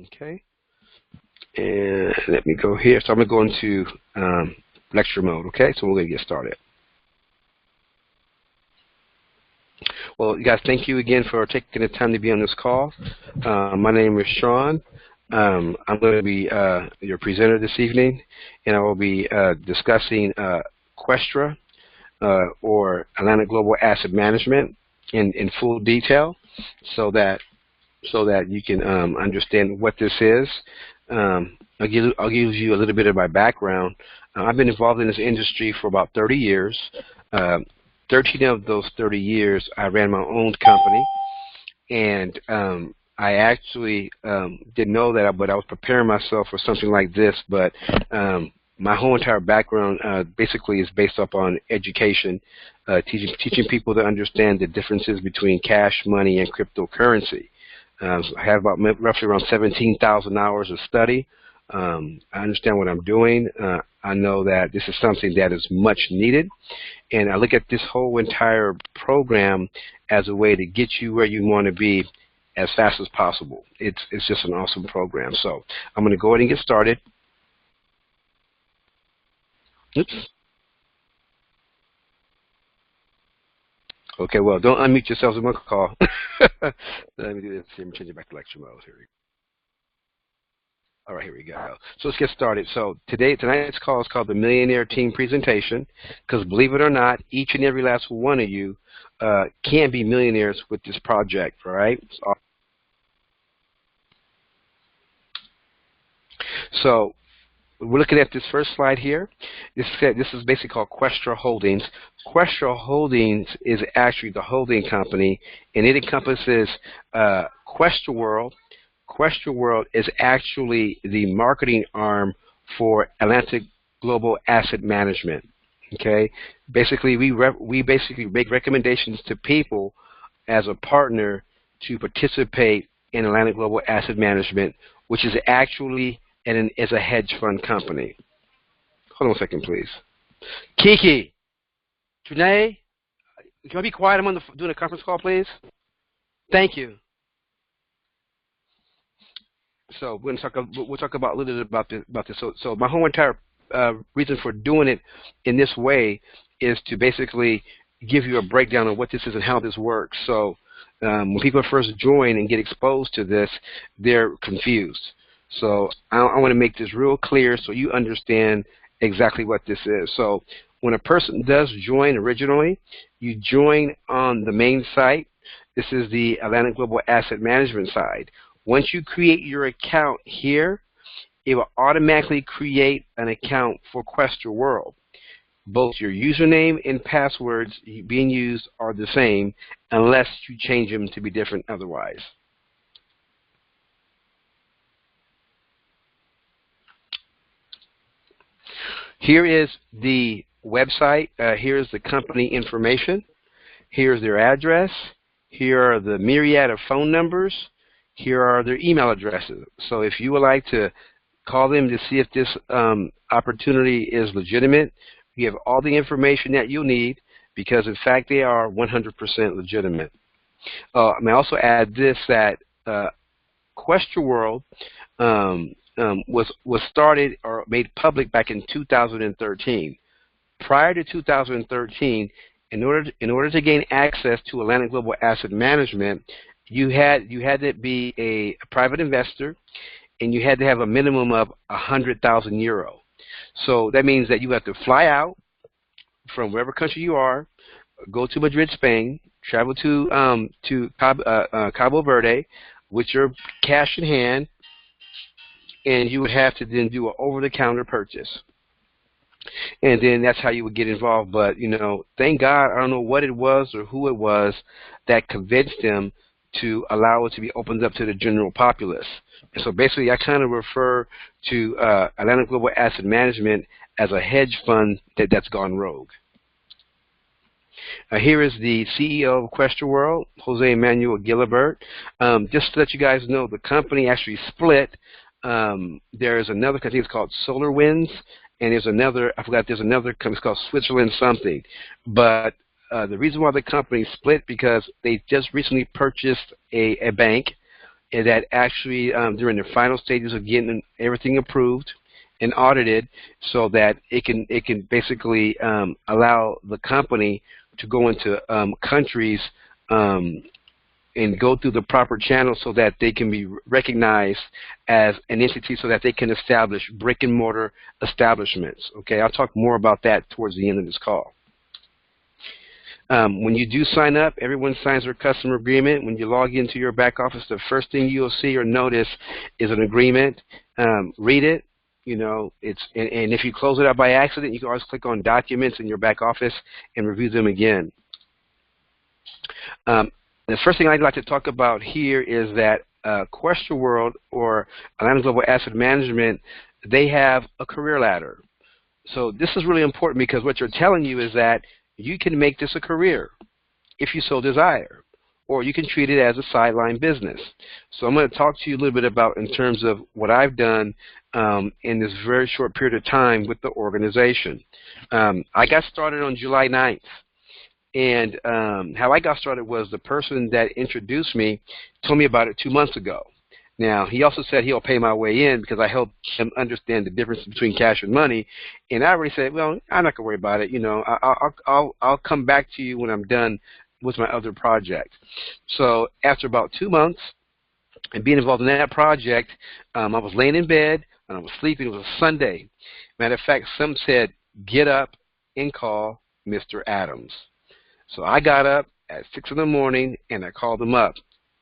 Okay, and let me go here. So I'm going to go into lecture mode. Okay, so we're going to get started. Well, you guys, thank you again for taking the time to be on this call. My name is Sean. I'm going to be your presenter this evening, and I will be discussing Questra, or Atlantic Global Asset Management, in full detail, so that you can understand what this is. I'll give you a little bit of my background. I've been involved in this industry for about 30 years. 13 of those 30 years, I ran my own company, and I actually didn't know that, but I was preparing myself for something like this. But my whole entire background basically is based upon education, teaching people to understand the differences between cash, money, and cryptocurrency. So I have about roughly around 17,000 hours of study. I understand what I'm doing. I know that this is something that is much needed, and I look at this whole entire program as a way to get you where you want to be as fast as possible. It's just an awesome program. So I'm going to go ahead and get started. Oops. Okay, well, don't unmute yourselves in my call. Let me do this. Let me change it back to lecture mode. Here we go. All right, here we go. So let's get started. So tonight's call is called the Millionaire Team Presentation, because believe it or not, each and every last one of you can be millionaires with this project, all right? So we're looking at this first slide here. This is basically called Questra Holdings. Questra Holdings is actually the holding company, and it encompasses Questra World. Questra World is actually the marketing arm for Atlantic Global Asset Management. Okay, basically we basically make recommendations to people as a partner to participate in Atlantic Global Asset Management, which is actually is a hedge fund company. Hold on a second, please. Kiki, Janae, can I be quiet? I'm doing a conference call, please. Thank you. So we'll talk about a little bit about this. So my whole entire reason for doing it in this way is to basically give you a breakdown of what this is and how this works. So when people first join and get exposed to this, they're confused. So I want to make this real clear so you understand exactly what this is. So when a person does join originally, you join on the main site. This is the Atlantic Global Asset Management side. Once you create your account here, it will automatically create an account for Questra World. Both your username and passwords being used are the same unless you change them to be different otherwise. Here is the website. Here's the company information. Here's their address. Here are the myriad of phone numbers. Here are their email addresses. So if you would like to call them to see if this opportunity is legitimate, you have all the information that you'll need, because in fact they are 100% legitimate. I may also add this, that Questra World was started or made public back in 2013. Prior to 2013, in order to gain access to Atlantic Global Asset Management, you had to be a private investor, and you had to have a minimum of 100,000 euro. So that means that you have to fly out from wherever country you are, go to Madrid, Spain, travel to Cabo Verde with your cash in hand, and you would have to then do an over-the-counter purchase. And then that's how you would get involved. But, you know, thank God, I don't know what it was or who it was that convinced them to allow it to be opened up to the general populace. And so basically I kind of refer to Atlantic Global Asset Management as a hedge fund that's gone rogue. Here is the CEO of Questra World, Jose Emmanuel Gilibert. Just to let you guys know, the company actually split. There is another company, it's called Solar Winds, and there's another, I forgot, there's another company, it's called Switzerland something. But the reason why the company split, because they just recently purchased a bank, that actually during the final stages of getting everything approved and audited, so that it can basically allow the company to go into countries and go through the proper channels so that they can be recognized as an entity, so that they can establish brick and mortar establishments. Okay, I'll talk more about that towards the end of this call. When you do sign up, everyone signs their customer agreement. When you log into your back office, the first thing you'll see or notice is an agreement. Read it. You know, and if you close it out by accident, you can always click on Documents in your back office and review them again. The first thing I'd like to talk about here is that Questra World, or Atlanta Global Asset Management, they have a career ladder. So this is really important, because what you're telling you is that you can make this a career if you so desire, or you can treat it as a sideline business. So I'm going to talk to you a little bit about in terms of what I've done in this very short period of time with the organization. I got started on July 9th. And how I got started was the person that introduced me told me about it 2 months ago. Now, he also said he'll pay my way in because I helped him understand the difference between cash and money. And I already said, well, I'm not going to worry about it. You know, I'll come back to you when I'm done with my other project. So after about 2 months and being involved in that project, I was laying in bed and I was sleeping. It was a Sunday. Matter of fact, some said, get up and call Mr. Adams. So I got up at 6 in the morning and I called him up.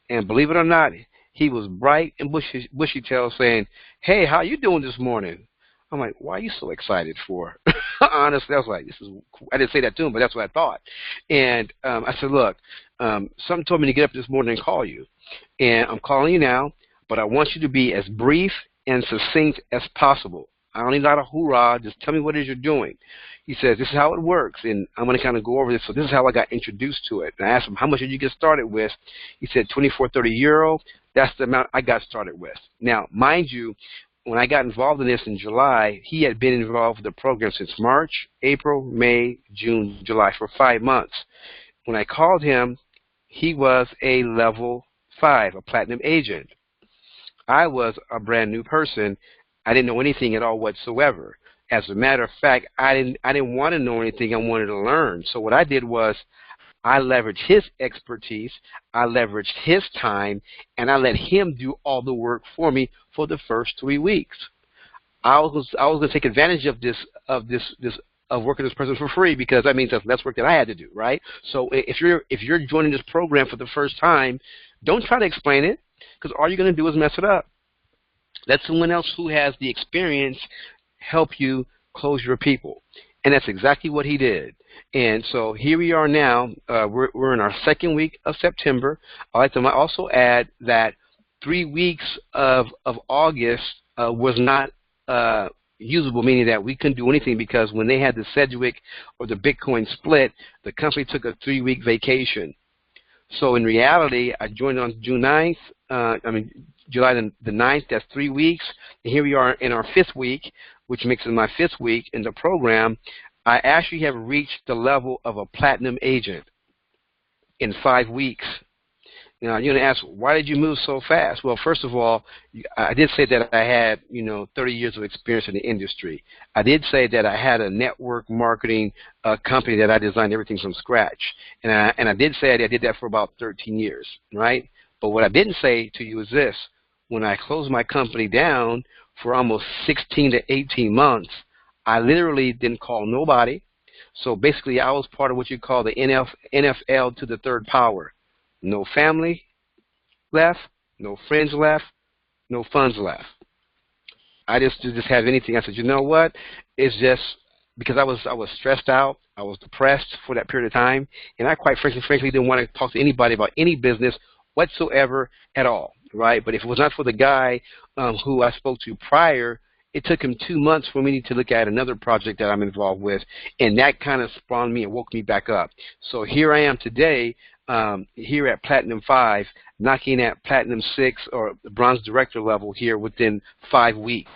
And believe it or not, he was bright and bushy-tailed saying, hey, how you doing this morning? I'm like, why are you so excited for? Honestly, I was like, this is cool. I didn't say that to him, but that's what I thought. And I said, look, something told me to get up this morning and call you. And I'm calling you now, but I want you to be as brief and succinct as possible. I don't need a lot of hoorah. Just tell me what it is you're doing. He says, this is how it works, and I'm going to kind of go over this. So this is how I got introduced to it. And I asked him, how much did you get started with? He said, 2430 euro. That's the amount I got started with. Now, mind you, when I got involved in this in July, he had been involved with the program since March, April, May, June, July, for 5 months. When I called him, he was a level 5, a platinum agent. I was a brand new person. I didn't know anything at all whatsoever. As a matter of fact, I didn't want to know anything. I wanted to learn. So what I did was I leveraged his expertise, I leveraged his time, and I let him do all the work for me for the first 3 weeks. I was going to take advantage of working this person for free, because that means that's less work that I had to do, right? So if you're joining this program for the first time, don't try to explain it, because all you're going to do is mess it up. Let someone else who has the experience help you close your people. And that's exactly what he did. And so here we are now. We're in our second week of September. I'd like to also add that 3 weeks of August was not usable, meaning that we couldn't do anything, because when they had the Sedgwick or the Bitcoin split, the company took a 3-week vacation. So in reality, I joined on June 9th. July the 9th, that's 3 weeks. And here we are in our 5th week, which makes it my 5th week in the program. I actually have reached the level of a platinum agent in 5 weeks. Now, you're going to ask, why did you move so fast? Well, first of all, I did say that I had, 30 years of experience in the industry. I did say that I had a network marketing company that I designed everything from scratch. And I did say I did that for about 13 years, right? But what I didn't say to you is this. When I closed my company down for almost 16 to 18 months, I literally didn't call nobody. So basically, I was part of what you call the NFL to the third power. No family left, no friends left, no funds left. I just didn't have anything. I said, you know what? It's just because I was stressed out. I was depressed for that period of time, and I quite frankly didn't want to talk to anybody about any business whatsoever at all. Right, but if it was not for the guy who I spoke to prior, it took him 2 months for me to look at another project that I'm involved with, and that kind of spawned me and woke me back up. So here I am today, here at Platinum 5, knocking at Platinum 6 or the Bronze Director level here within 5 weeks.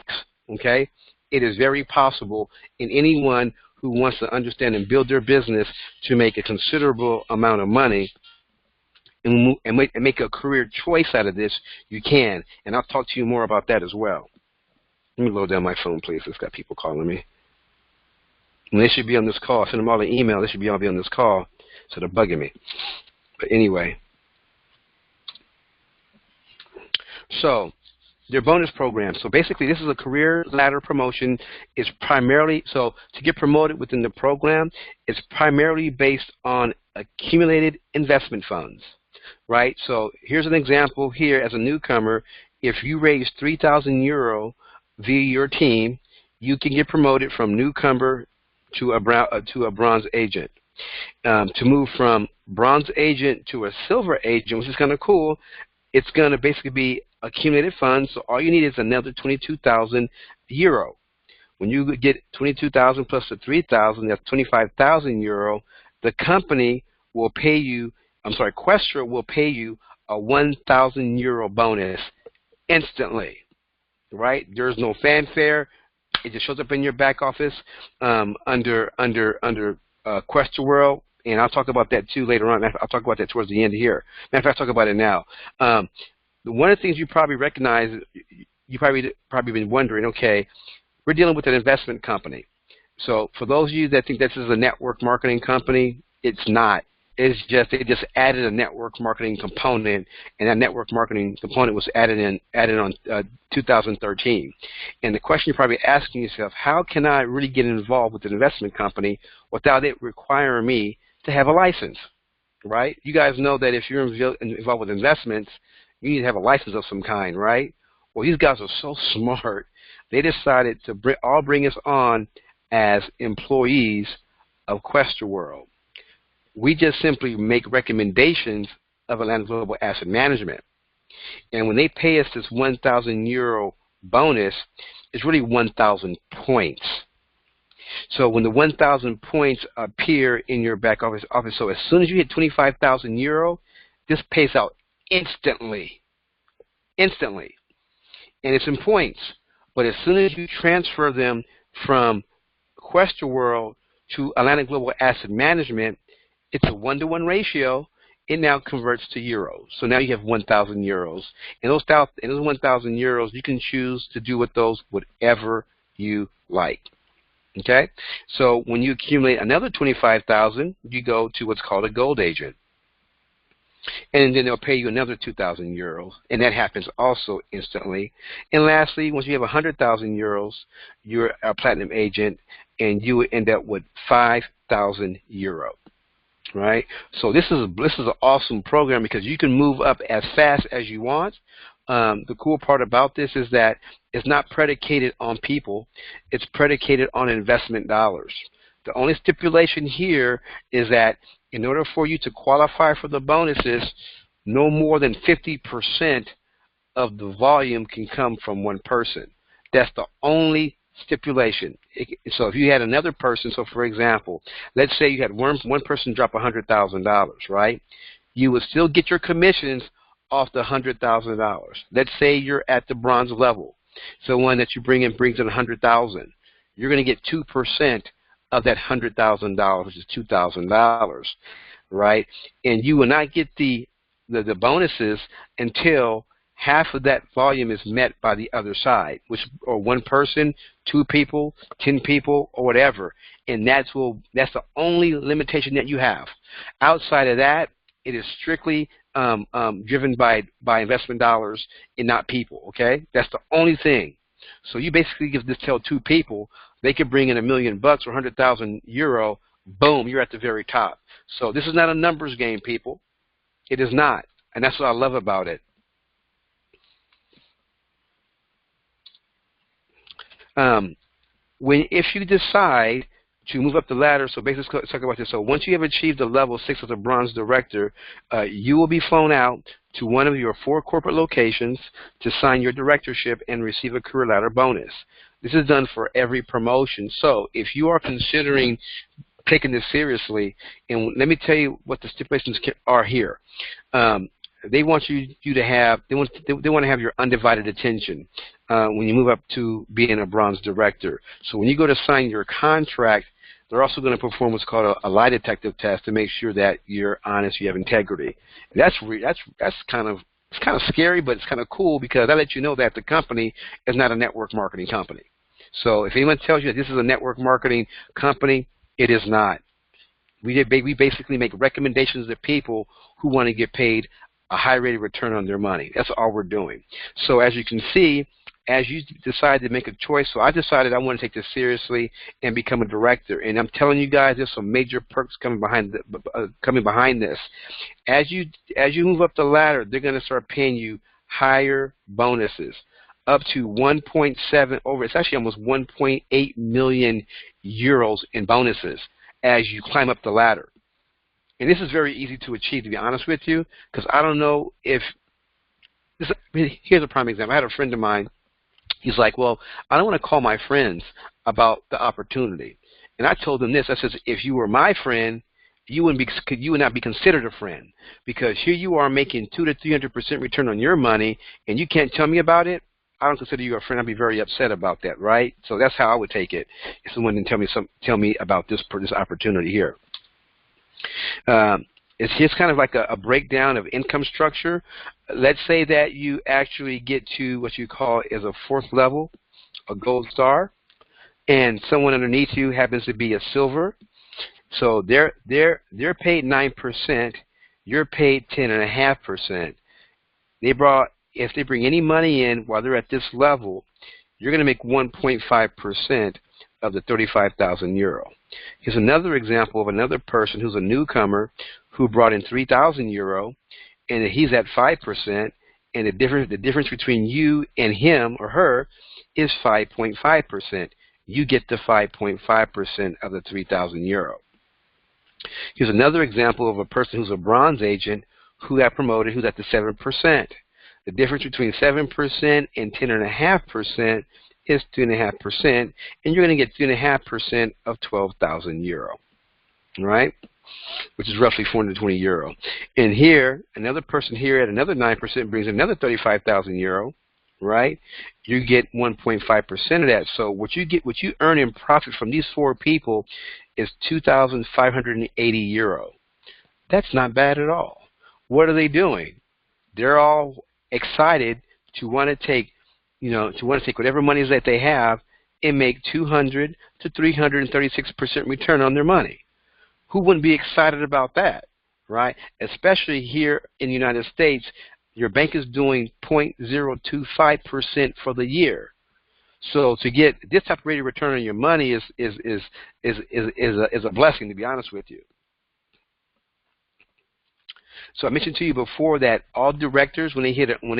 Okay, it is very possible in anyone who wants to understand and build their business to make a considerable amount of money. and make a career choice out of this, you can. And I'll talk to you more about that as well. Let me load down my phone, please. It's got people calling me. And they should be on this call. Send them all an email. They should all be on this call, so they're bugging me. But anyway. So, their bonus program. So basically, this is a career ladder promotion. It's primarily, so to get promoted within the program, it's primarily based on accumulated investment funds, right? So here's an example here as a newcomer. If you raise 3,000 euro via your team, you can get promoted from newcomer to a bronze agent. To move from bronze agent to a silver agent, which is kind of cool, it's going to basically be accumulated funds. So all you need is another 22,000 euro. When you get 22,000 plus the 3,000, that's 25,000 euro. The company will pay you, Questra will pay you a 1,000 euro bonus instantly, right? There's no fanfare. It just shows up in your back office under Questra World, and I'll talk about that too later on. I'll talk about that towards the end here. Matter of fact, I'll talk about it now. One of the things you probably recognize, you probably been wondering, okay, we're dealing with an investment company. So for those of you that think this is a network marketing company, it's not. It's just they just added a network marketing component, and that network marketing component was added on 2013. And the question you're probably asking yourself, how can I really get involved with an investment company without it requiring me to have a license, right? You guys know that if you're involved with investments, you need to have a license of some kind, right? Well, these guys are so smart. They decided to bring us on as employees of Questra World. We just simply make recommendations of Atlanta Global Asset Management. And when they pay us this 1,000 euro bonus, it's really 1,000 points. So when the 1,000 points appear in your back office, so as soon as you hit 25,000 euro, this pays out instantly. Instantly. And it's in points. But as soon as you transfer them from Questra World to Atlanta Global Asset Management, it's a 1-to-1 ratio. It now converts to euros. So now you have 1,000 euros. And those 1,000 euros, you can choose to do with those whatever you like. Okay? So when you accumulate another 25,000, you go to what's called a gold agent. And then they'll pay you another 2,000 euros, and that happens also instantly. And lastly, once you have 100,000 euros, you're a platinum agent, and you would end up with 5,000 euros. Right? So this is an awesome program because you can move up as fast as you want. The cool part about this is that it's not predicated on people. It's predicated on investment dollars. The only stipulation here is that in order for you to qualify for the bonuses, no more than 50% of the volume can come from one person. That's the only stipulation. So if you had another person, so for example, let's say you had one person drop $100,000, right? You would still get your commissions off the $100,000. Let's say you're at the bronze level. So one that you bring in brings in $100,000. You're going to get 2% of that $100,000, which is $2,000, right? And you will not get the bonuses until half of that volume is met by the other side, or one person, 2 people, 10 people, or whatever. And that's the only limitation that you have. Outside of that, it is strictly driven by investment dollars and not people. Okay, that's the only thing. So you basically tell 2 people, they could bring in $1 million or 100,000 euro. Boom, you're at the very top. So this is not a numbers game, people. It is not, and that's what I love about it. If you decide to move up the ladder, so basically let's talk about this. So once you have achieved the level 6 as a bronze director, you will be flown out to one of your 4 corporate locations to sign your directorship and receive a career ladder bonus. This is done for every promotion. So if you are considering taking this seriously, and let me tell you what the stipulations are here. They want you to have they want to have your undivided attention when you move up to being a bronze director. So when you go to sign your contract, they're also going to perform what's called a lie detector test to make sure that you're honest, you have integrity. And that's kind of scary, but it's kind of cool because that lets you know that the company is not a network marketing company. So if anyone tells you that this is a network marketing company, it is not. We basically make recommendations to people who want to get paid a high rate of return on their money. That's all we're doing. So as you can see, as you decide to make a choice, so I decided I want to take this seriously and become a director. And I'm telling you guys, there's some major perks coming behind this. As you move up the ladder, they're going to start paying you higher bonuses, up to 1.7 over. It's actually almost 1.8 million euros in bonuses as you climb up the ladder. And this is very easy to achieve, to be honest with you, because I don't know if here's a prime example. I had a friend of mine. He's like, well, I don't want to call my friends about the opportunity. And I told him this. I said, if you were my friend, you would not be considered a friend, because here you are making 200 to 300% return on your money, and you can't tell me about it. I don't consider you a friend. I'd be very upset about that, right? So that's how I would take it. If someone didn't tell me about this opportunity here. It's kind of like a breakdown of income structure. Let's say that you actually get to what you call is a fourth level, a gold star, and someone underneath you happens to be a silver. So they're paid 9%. You're paid 10.5%. If they bring any money in while they're at this level, you're going to make 1.5% of the 35,000 euro. Here's another example of another person who's a newcomer who brought in 3,000 euro, and he's at 5%, and the difference between you and him or her is 5.5%. You get the 5.5% of the 3,000 euro. Here's another example of a person who's a bronze agent who got promoted, who's at the 7%. The difference between 7% and 10.5% is 2.5%, and you're going to get 2.5% of 12,000 euro, right? Which is roughly 420 euro. And here, another person here at another 9% brings another 35,000 euro, right? You get 1.5% of that. So what you earn in profit from these four people is 2,580 euro. That's not bad at all. What are they doing? They're all excited to want to take whatever monies that they have and make 200 to 336% return on their money. Who wouldn't be excited about that, right? Especially here in the United States, your bank is doing 0.025% for the year. So to get this type of rate of return on your money is a blessing, to be honest with you. So I mentioned to you before that all directors, when they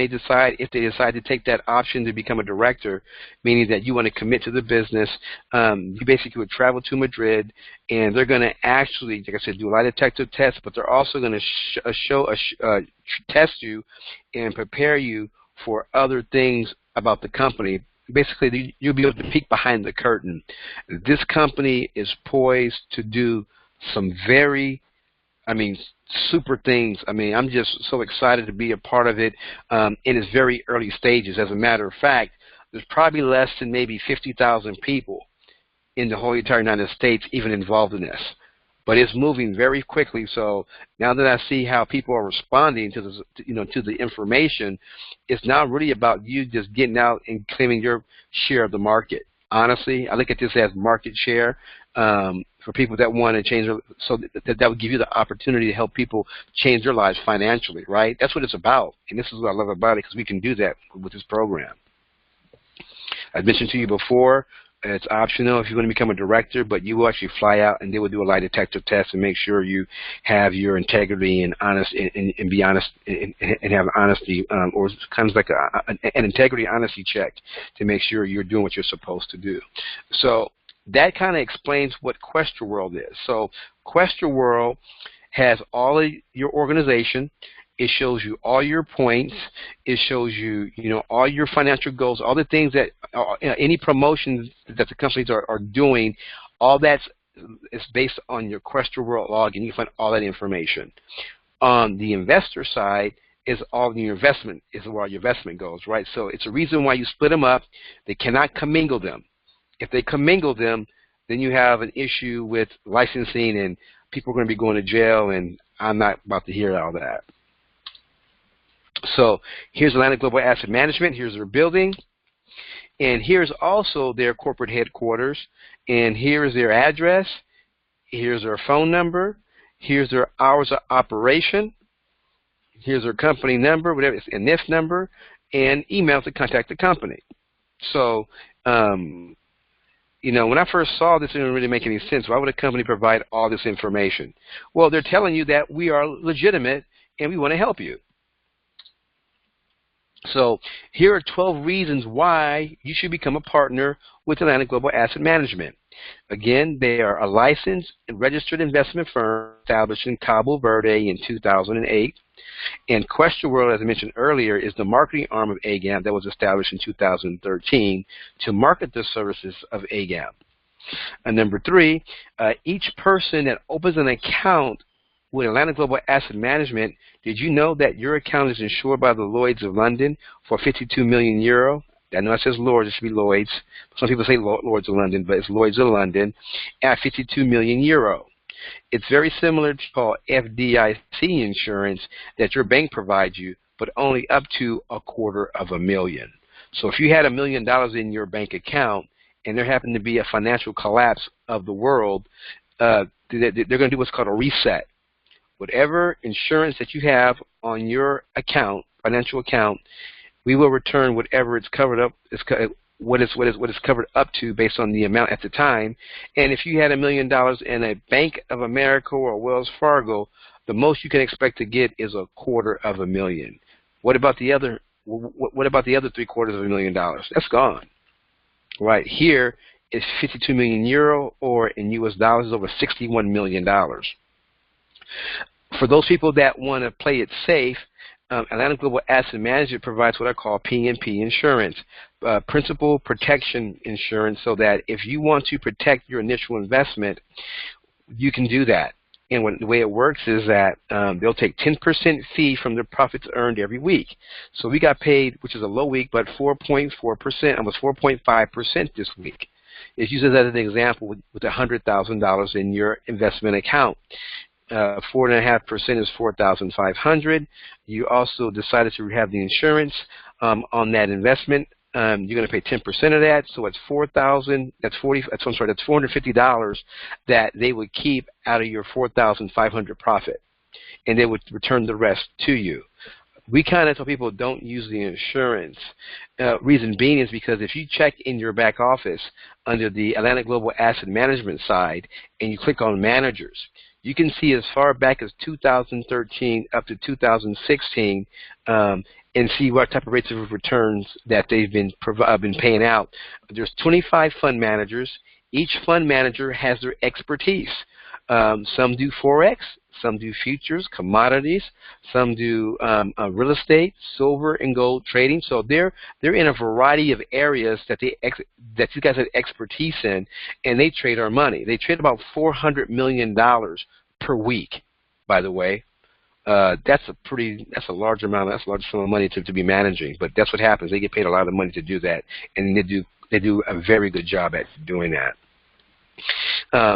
decide to take that option to become a director, meaning that you want to commit to the business, you basically would travel to Madrid, and they're going to actually, like I said, do a lie detector test, but they're also going to test you and prepare you for other things about the company. Basically, you'll be able to peek behind the curtain. This company is poised to do some super things. I'm just so excited to be a part of it in its very early stages. As a matter of fact, there's probably less than maybe 50,000 people in the whole entire United States even involved in this. But it's moving very quickly. So now that I see how people are responding to this, to the information, it's now really about you just getting out and claiming your share of the market. Honestly, I look at this as market share. For people that want to change, so that would give you the opportunity to help people change their lives financially, right? That's what it's about, and this is what I love about it, because we can do that with this program. I mentioned to you before, it's optional if you want to become a director, but you will actually fly out and they will do a lie detector test and make sure you have your integrity and honest and be honest and have honesty, or kind of like an integrity honesty check to make sure you're doing what you're supposed to do. So that kind of explains what Questra World is. So Questra World has all of your organization. It shows you all your points. It shows you, all your financial goals, all the things that, any promotions that the companies are doing. All that's is based on your Questra World log, and you can find all that information. On the investor side is all your investment, is where all your investment goes, right? So it's a reason why you split them up. They cannot commingle them. If they commingle them, then you have an issue with licensing and people are going to be going to jail, and I'm not about to hear all that. So here's Atlantic Global Asset Management. Here's their building. And here's also their corporate headquarters. And here's their address. Here's their phone number. Here's their hours of operation. Here's their company number, whatever, and this number, and email to contact the company. So, you know, when I first saw this, it didn't really make any sense. Why would a company provide all this information? Well, they're telling you that we are legitimate and we want to help you. So here are 12 reasons why you should become a partner with Atlantic Global Asset Management. Again, they are a licensed and registered investment firm established in Cabo Verde in 2008. And Questra World, as I mentioned earlier, is the marketing arm of AGAM that was established in 2013 to market the services of AGAM. And number 3, each person that opens an account with Atlantic Global Asset Management, did you know that your account is insured by the Lloyd's of London for 52 million euro? I know it says Lloyd's, it should be Lloyd's. Some people say Lloyd's of London, but it's Lloyd's of London at 52 million euro. It's very similar to called FDIC insurance that your bank provides you, but only up to $250,000. So if you had $1 million in your bank account and there happened to be a financial collapse of the world, they're going to do what's called a reset. Whatever insurance that you have on your account, financial account, we will return whatever it's covered up, what it's covered up to based on the amount at the time. And if you had $1 million in a Bank of America or Wells Fargo, the most you can expect to get is $250,000. What about the other? What about the other $750,000? That's gone. Right here is 52 million euro, or in U.S. dollars, over $61 million. For those people that want to play it safe, Atlantic Global Asset Management provides what I call P&P insurance, principal protection insurance, so that if you want to protect your initial investment, you can do that. And the way it works is that they'll take 10% fee from the profits earned every week. So we got paid, which is a low week, but 4.4%, almost 4.5% this week. Let's use it as an example with $100,000 in your investment account. 4.5% is $4,500. You also decided to have the insurance on that investment. You're going to pay 10% of that, so it's $4,000. That's $450 that they would keep out of your $4,500 profit, and they would return the rest to you. We kind of tell people don't use the insurance. Reason being is because if you check in your back office under the Atlantic Global Asset Management side and you click on managers, you can see as far back as 2013 up to 2016 and see what type of rates of returns that they've been paying out. There's 25 fund managers. Each fund manager has their expertise. Some do Forex, some do futures, commodities, some do real estate, silver and gold trading. So they're in a variety of areas that you guys have expertise in, and they trade our money. They trade about $400 million per week, by the way. That's a large amount. That's a large sum of money to be managing. But that's what happens. They get paid a lot of money to do that, and they do a very good job at doing that.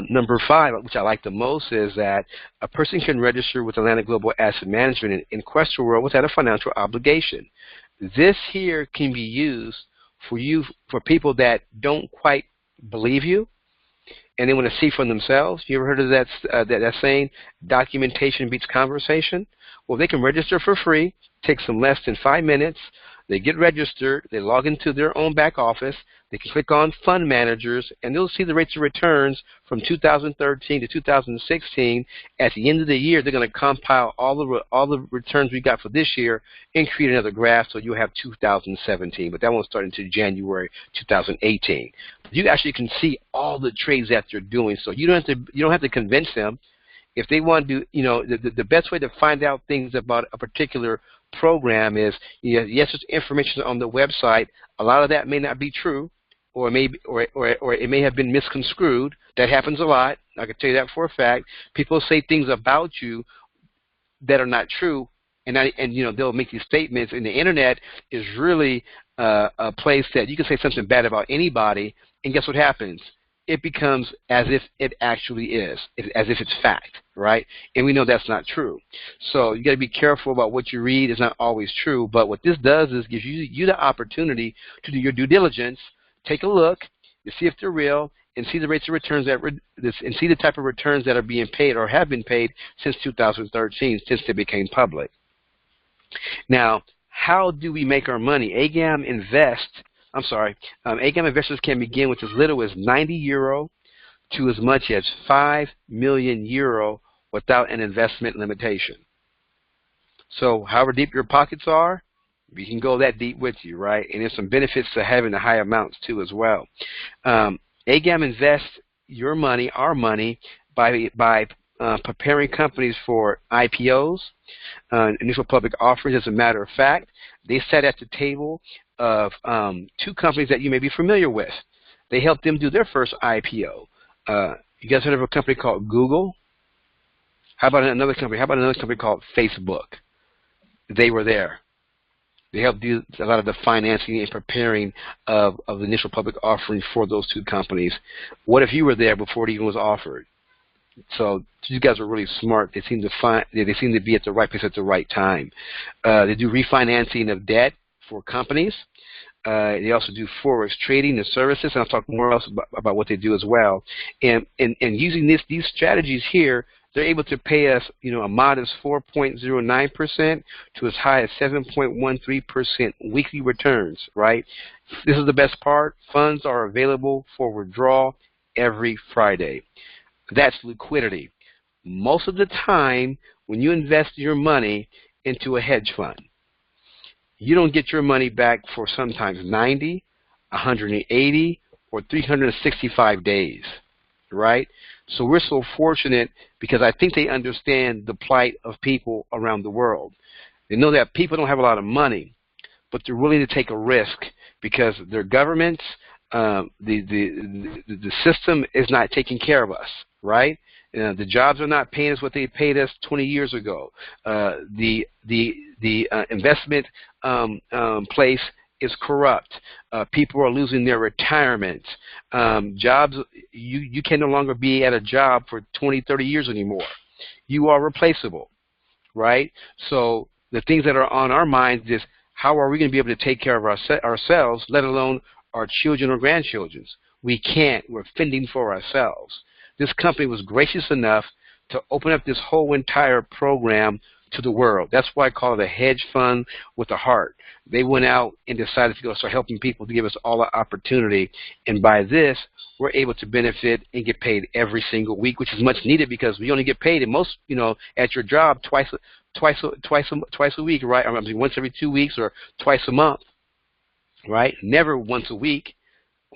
Number 5, which I like the most, is that a person can register with Atlantic Global Asset Management in Questra World without a financial obligation. This here can be used for people that don't quite believe you, and they want to see for themselves. You ever heard of that saying, documentation beats conversation? Well, they can register for free, takes them less than 5 minutes. They get registered, they log into their own back office, they can click on fund managers, and they'll see the rates of returns from 2013 to 2016. At the end of the year, they're going to compile all the returns we got for this year and create another graph, so you'll have 2017, but that won't start until January 2018. You actually can see all the trades that they're doing, so you don't have to convince them. If they want to, the best way to find out things about a particular program is, yes, there's information on the website. A lot of that may not be true, or it may have been misconstrued. That happens a lot. I can tell you that for a fact. People say things about you that are not true, and they'll make these statements. And the internet is really a place that you can say something bad about anybody, and guess what happens? it becomes as if it actually is, as if it's fact, right? And we know that's not true. So you got to be careful about what you read. It's not always true, but what this does is gives you the opportunity to do your due diligence, take a look, to see if they're real, and see the rates of returns and see the type of returns that are being paid or have been paid since 2013, since they became public. Now, how do we make our money? AGAM investors can begin with as little as €90 to as much as €5 million without an investment limitation. So however deep your pockets are, we can go that deep with you, right? And there's some benefits to having the high amounts too as well. AGAM invests your money, our money, by preparing companies for IPOs, initial public offerings. As a matter of fact, they sat at the table of two companies that you may be familiar with. They helped them do their first IPO. You guys heard of a company called Google? How about another company? How about another company called Facebook? They were there. They helped do a lot of the financing and preparing of the initial public offering for those two companies. What if you were there before it even was offered? So you guys are really smart. They seem to be at the right place at the right time. They do refinancing of debt for companies. They also do forex trading and services, and I'll talk more else about what they do as well. And using these strategies here, they're able to pay us, a modest 4.09% to as high as 7.13% weekly returns, right? This is the best part. Funds are available for withdrawal every Friday. That's liquidity. Most of the time, when you invest your money into a hedge fund, you don't get your money back for sometimes 90, 180, or 365 days, right? So we're so fortunate because I think they understand the plight of people around the world. They know that people don't have a lot of money, but they're willing to take a risk because their governments, the system is not taking care of us, right? The jobs are not paying us what they paid us 20 years ago. The investment place is corrupt. People are losing their retirement. Jobs, you can no longer be at a job for 20, 30 years anymore. You are replaceable, right? So the things that are on our minds is how are we going to be able to take care of ourselves, let alone our children or grandchildren? We can't. We're fending for ourselves. This company was gracious enough to open up this whole entire program to the world. That's why I call it a hedge fund with a heart. They went out and decided to go start helping people to give us all the opportunity. And by this, we're able to benefit and get paid every single week, which is much needed because we only get paid at most, at your job twice a week, right? I mean, once every 2 weeks or twice a month, right? Never once a week.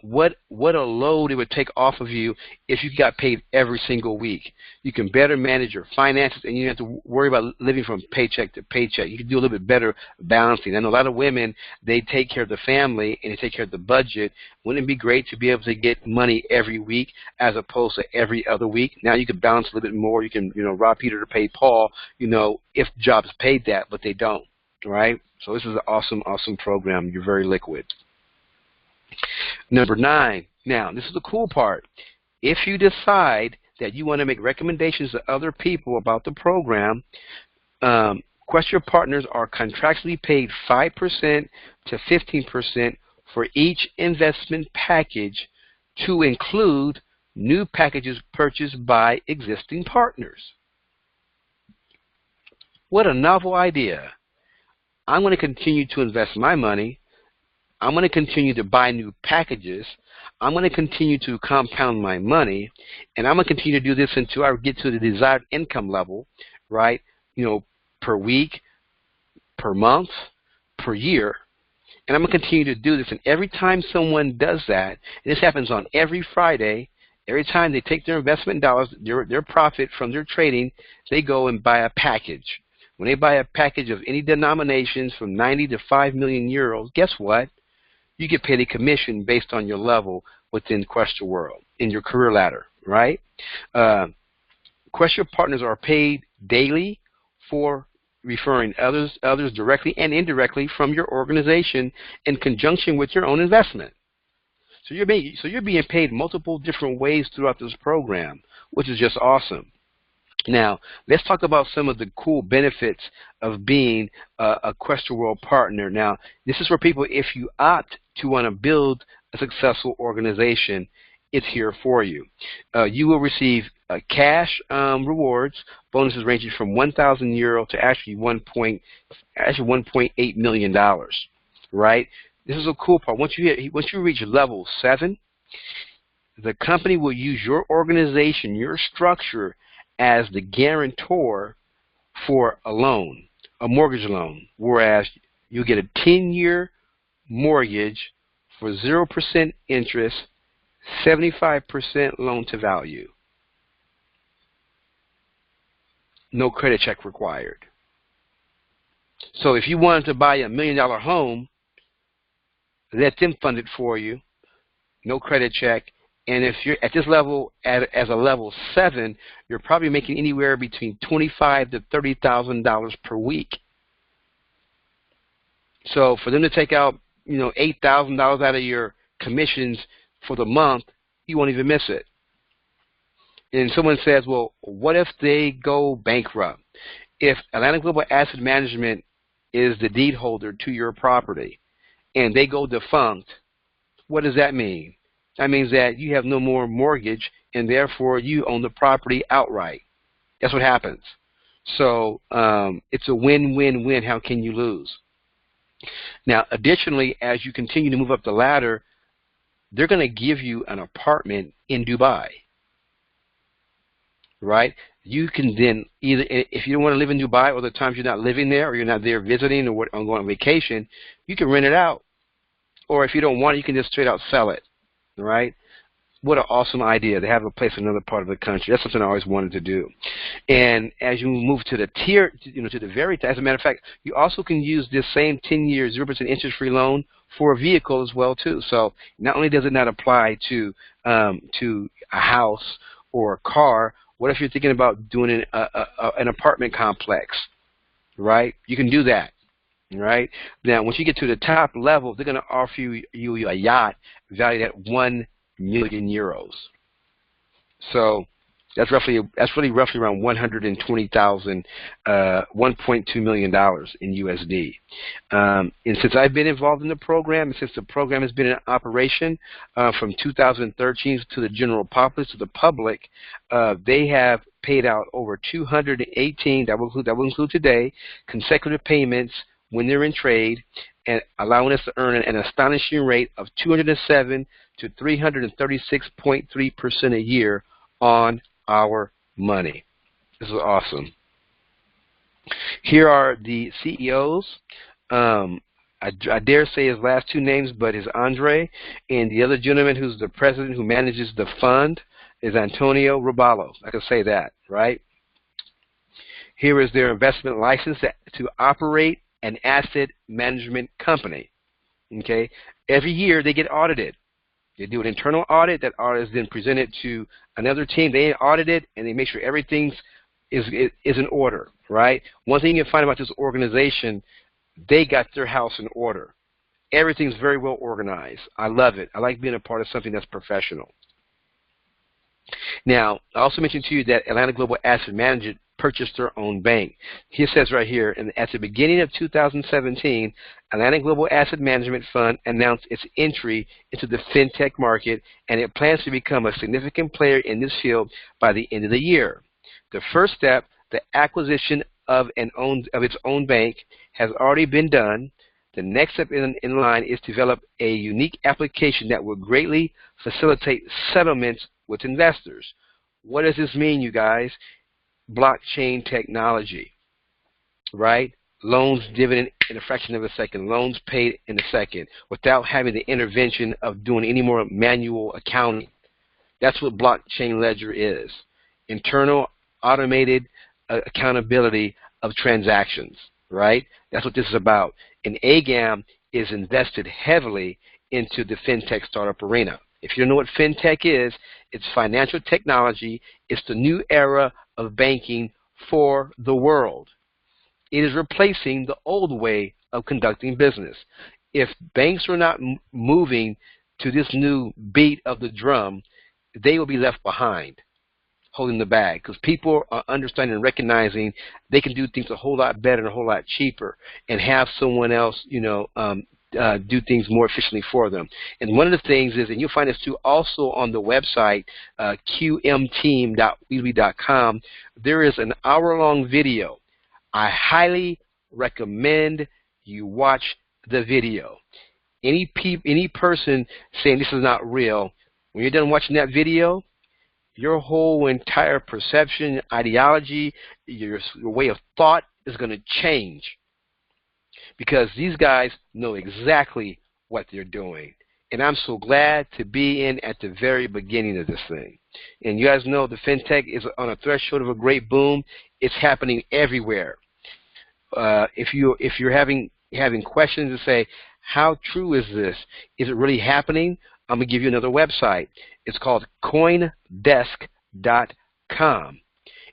What a load it would take off of you if you got paid every single week. You can better manage your finances, and you don't have to worry about living from paycheck to paycheck. You can do a little bit better balancing. I know a lot of women, they take care of the family and they take care of the budget. Wouldn't it be great to be able to get money every week as opposed to every other week? Now you can balance a little bit more. You can, rob Peter to pay Paul, if jobs paid that, but they don't, right? So this is an awesome, awesome program. You're very liquid. Number 9. Now, this is the cool part. If you decide that you want to make recommendations to other people about the program, Questra partners are contractually paid 5% to 15% for each investment package to include new packages purchased by existing partners. What a novel idea. I'm going to continue to invest my money. I'm going to continue to buy new packages. I'm going to continue to compound my money, and I'm going to continue to do this until I get to the desired income level, right? Per week, per month, per year. And I'm going to continue to do this. And every time someone does that, and this happens on every Friday, every time they take their investment dollars, their profit from their trading, they go and buy a package. When they buy a package of any denominations from 90 to 5 million euros, guess what? You get paid a commission based on your level within Questra world, in your career ladder, right? Questra partners are paid daily for referring others directly and indirectly from your organization in conjunction with your own investment. So you're being paid multiple different ways throughout this program, which is just awesome. Now, let's talk about some of the cool benefits of being a Questra World partner. Now, this is for people, if you opt to want to build a successful organization, it's here for you. You will receive cash rewards, bonuses ranging from 1,000 euro to actually 1.8 million dollars. Right? This is a cool part. Once you reach level 7, the company will use your organization, your structure, as the guarantor for a loan, a mortgage loan, whereas you get a 10-year mortgage for 0% interest, 75% loan to value. No credit check required. So if you wanted to buy a $1 million home, let them fund it for you, no credit check. And if you're at this level, as a level 7, you're probably making anywhere between $25,000 to $30,000 per week. So for them to take out, $8,000 out of your commissions for the month, you won't even miss it. And someone says, well, what if they go bankrupt? If Atlantic Global Asset Management is the deed holder to your property and they go defunct, what does that mean? That means that you have no more mortgage, and therefore you own the property outright. That's what happens. So it's a win-win-win. How can you lose? Now, additionally, as you continue to move up the ladder, they're going to give you an apartment in Dubai. Right? You can then either, if you don't want to live in Dubai, or the times you're not living there, or you're not there visiting, or going on vacation, you can rent it out. Or if you don't want it, you can just straight out sell it. Right? What an awesome idea to have a place in another part of the country. That's something I always wanted to do. And as you move to the tier, to the very top, as a matter of fact, you also can use this same 10-year 0% interest-free loan for a vehicle as well too. So not only does it not apply to a house or a car, what if you're thinking about doing an apartment complex? Right? You can do that. Right? Now, once you get to the top level, they're going to offer you a yacht valued at 1 million euros. So that's really roughly around 120,000, $1.2 million in USD. And since I've been involved in the program, and since the program has been in operation from 2013 to the general public, they have paid out over 218. That will include today, consecutive payments when they're in trade, and allowing us to earn an astonishing rate of 207 to 336.3% a year on our money. This is awesome. Here are the CEOs. I dare say his last two names, but it's Andre, and the other gentleman who's the president who manages the fund is Antonio Roballo. I can say that, right? Here is their investment license to operate an asset management company. Okay, every year they get audited. They do an internal audit. That audit is then presented to another team. They audit it and they make sure everything's is in order. Right. One thing you can find about this organization, they got their house in order. Everything's very well organized. I love it. I like being a part of something that's professional. Now, I also mentioned to you that Atlantic Global Asset Management purchased their own bank. He says right here, at the beginning of 2017, Atlantic Global Asset Management Fund announced its entry into the fintech market, and it plans to become a significant player in this field by the end of the year. The first step, the acquisition of its own bank, has already been done. The next step in line is to develop a unique application that will greatly facilitate settlements with investors. What does this mean, you guys? Blockchain technology, right? Loans dividend in a fraction of a second, loans paid in a second, without having the intervention of doing any more manual accounting. That's what blockchain ledger is. Internal automated accountability of transactions, right? That's what this is about. And AGAM is invested heavily into the fintech startup arena. If you don't know what fintech is, it's financial technology. It's the new era of banking for the world. It is replacing the old way of conducting business. If banks are not moving to this new beat of the drum, they will be left behind holding the bag, because people are understanding and recognizing they can do things a whole lot better and a whole lot cheaper and have someone else, do things more efficiently for them. And one of the things is, and you'll find this too also on the website, qmteam.weebly.com, there is an hour-long video. I highly recommend you watch the video. Any person saying this is not real, when you're done watching that video, your whole entire perception, ideology, your way of thought is going to change, because these guys know exactly what they're doing. And I'm so glad to be in at the very beginning of this thing. And you guys know the fintech is on a threshold of a great boom. It's happening everywhere. If you're having questions to say, how true is this? Is it really happening? I'm going to give you another website. It's called coindesk.com.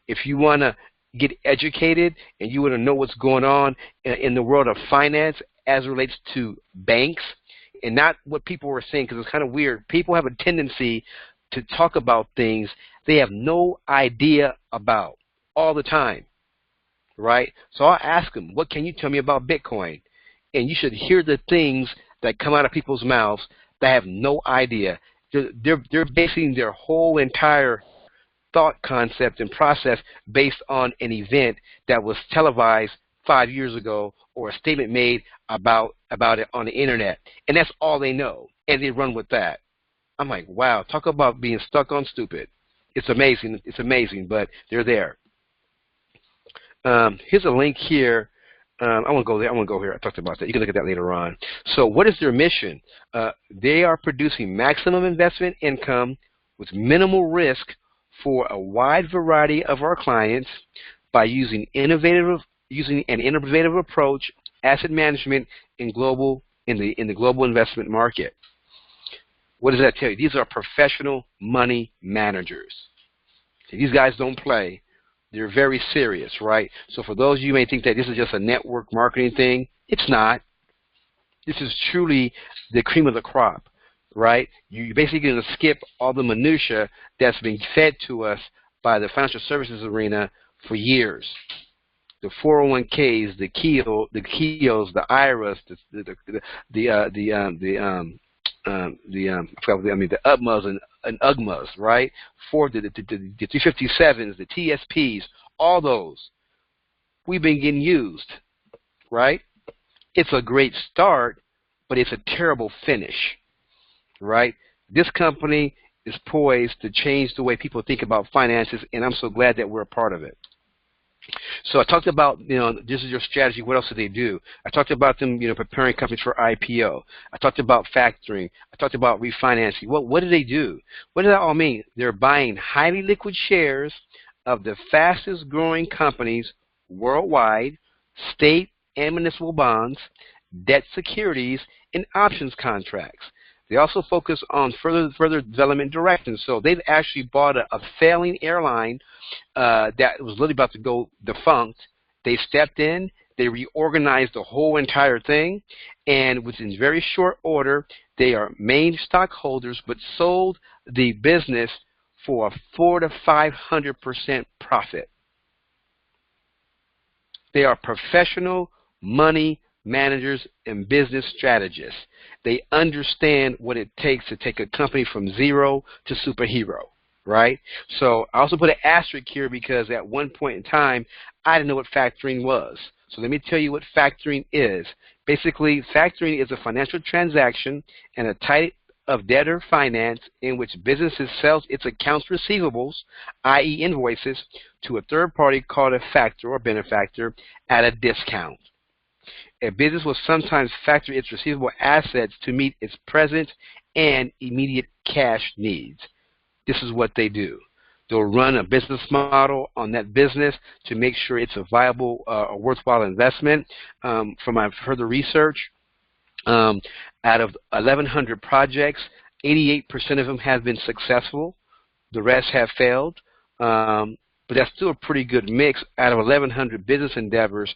If you want to get educated and you want to know what's going on in the world of finance as it relates to banks, and not what people were saying, because it's kind of weird. People have a tendency to talk about things they have no idea about all the time, right? So I'll ask them, what can you tell me about Bitcoin? And you should hear the things that come out of people's mouths that have no idea. They're basing their whole entire thought concept and process based on an event that was televised 5 years ago, or a statement made about it on the internet. And that's all they know, and they run with that. I'm like, wow, talk about being stuck on stupid. It's amazing. It's amazing, but they're there. Here's a link here. I won't go there. I won't go here. I talked about that. You can look at that later on. So what is their mission? They are producing maximum investment income with minimal risk for a wide variety of our clients by using an innovative approach, asset management in the global investment market. What does that tell you? These are professional money managers. So these guys don't play. They're very serious, right? So for those of you who may think that this is just a network marketing thing, it's not. This is truly the cream of the crop, right? You're basically going to skip all the minutia that's been fed to us by the financial services arena for years. The 401ks, the KEOs, the IRAs, the UMMAs and UGMAs, right? For the 357s, the TSPs, all those. We've been getting used, right? It's a great start, but it's a terrible finish, right? This company is poised to change the way people think about finances, and I'm so glad that we're a part of it. So I talked about, this is your strategy. What else do they do? I talked about them, preparing companies for IPO. I talked about factoring. I talked about refinancing. What do they do? What does that all mean? They're buying highly liquid shares of the fastest growing companies worldwide, state and municipal bonds, debt securities, and options contracts. They also focus on further development directions. So they've actually bought a failing airline that was literally about to go defunct. They stepped in, they reorganized the whole entire thing, and within very short order, they are main stockholders, but sold the business for a 400 to 500% profit. They are professional money managers and business strategists. They understand what it takes to take a company from zero to superhero, right? So I also put an asterisk here because at one point in time, I didn't know what factoring was. So let me tell you what factoring is. Basically, factoring is a financial transaction and a type of debtor finance in which businesses sells its accounts receivables, i.e. invoices, to a third party called a factor or benefactor at a discount. A business will sometimes factor its receivable assets to meet its present and immediate cash needs. This is what they do. They'll run a business model on that business to make sure it's a viable or worthwhile investment. From my further research, out of 1,100 projects, 88% of them have been successful. The rest have failed. But that's still a pretty good mix. Out of 1,100 business endeavors,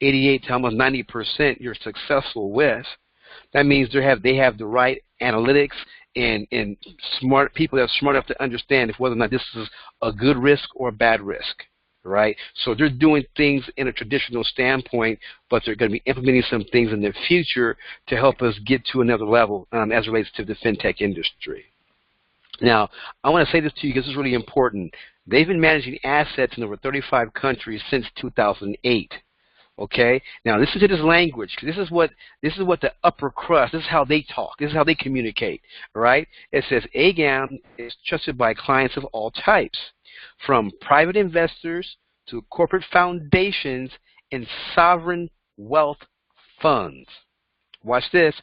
88 to almost 90% you're successful with. That means they have the right analytics and smart people that are smart enough to understand if whether or not this is a good risk or a bad risk, right? So they're doing things in a traditional standpoint, but they're going to be implementing some things in the future to help us get to another level as it relates to the fintech industry. Now, I want to say this to you because this is really important. They've been managing assets in over 35 countries since 2008. Okay. Now listen to this language. This is what the upper crust. This is how they talk. This is how they communicate. All right. It says AGAM is trusted by clients of all types, from private investors to corporate foundations and sovereign wealth funds. Watch this.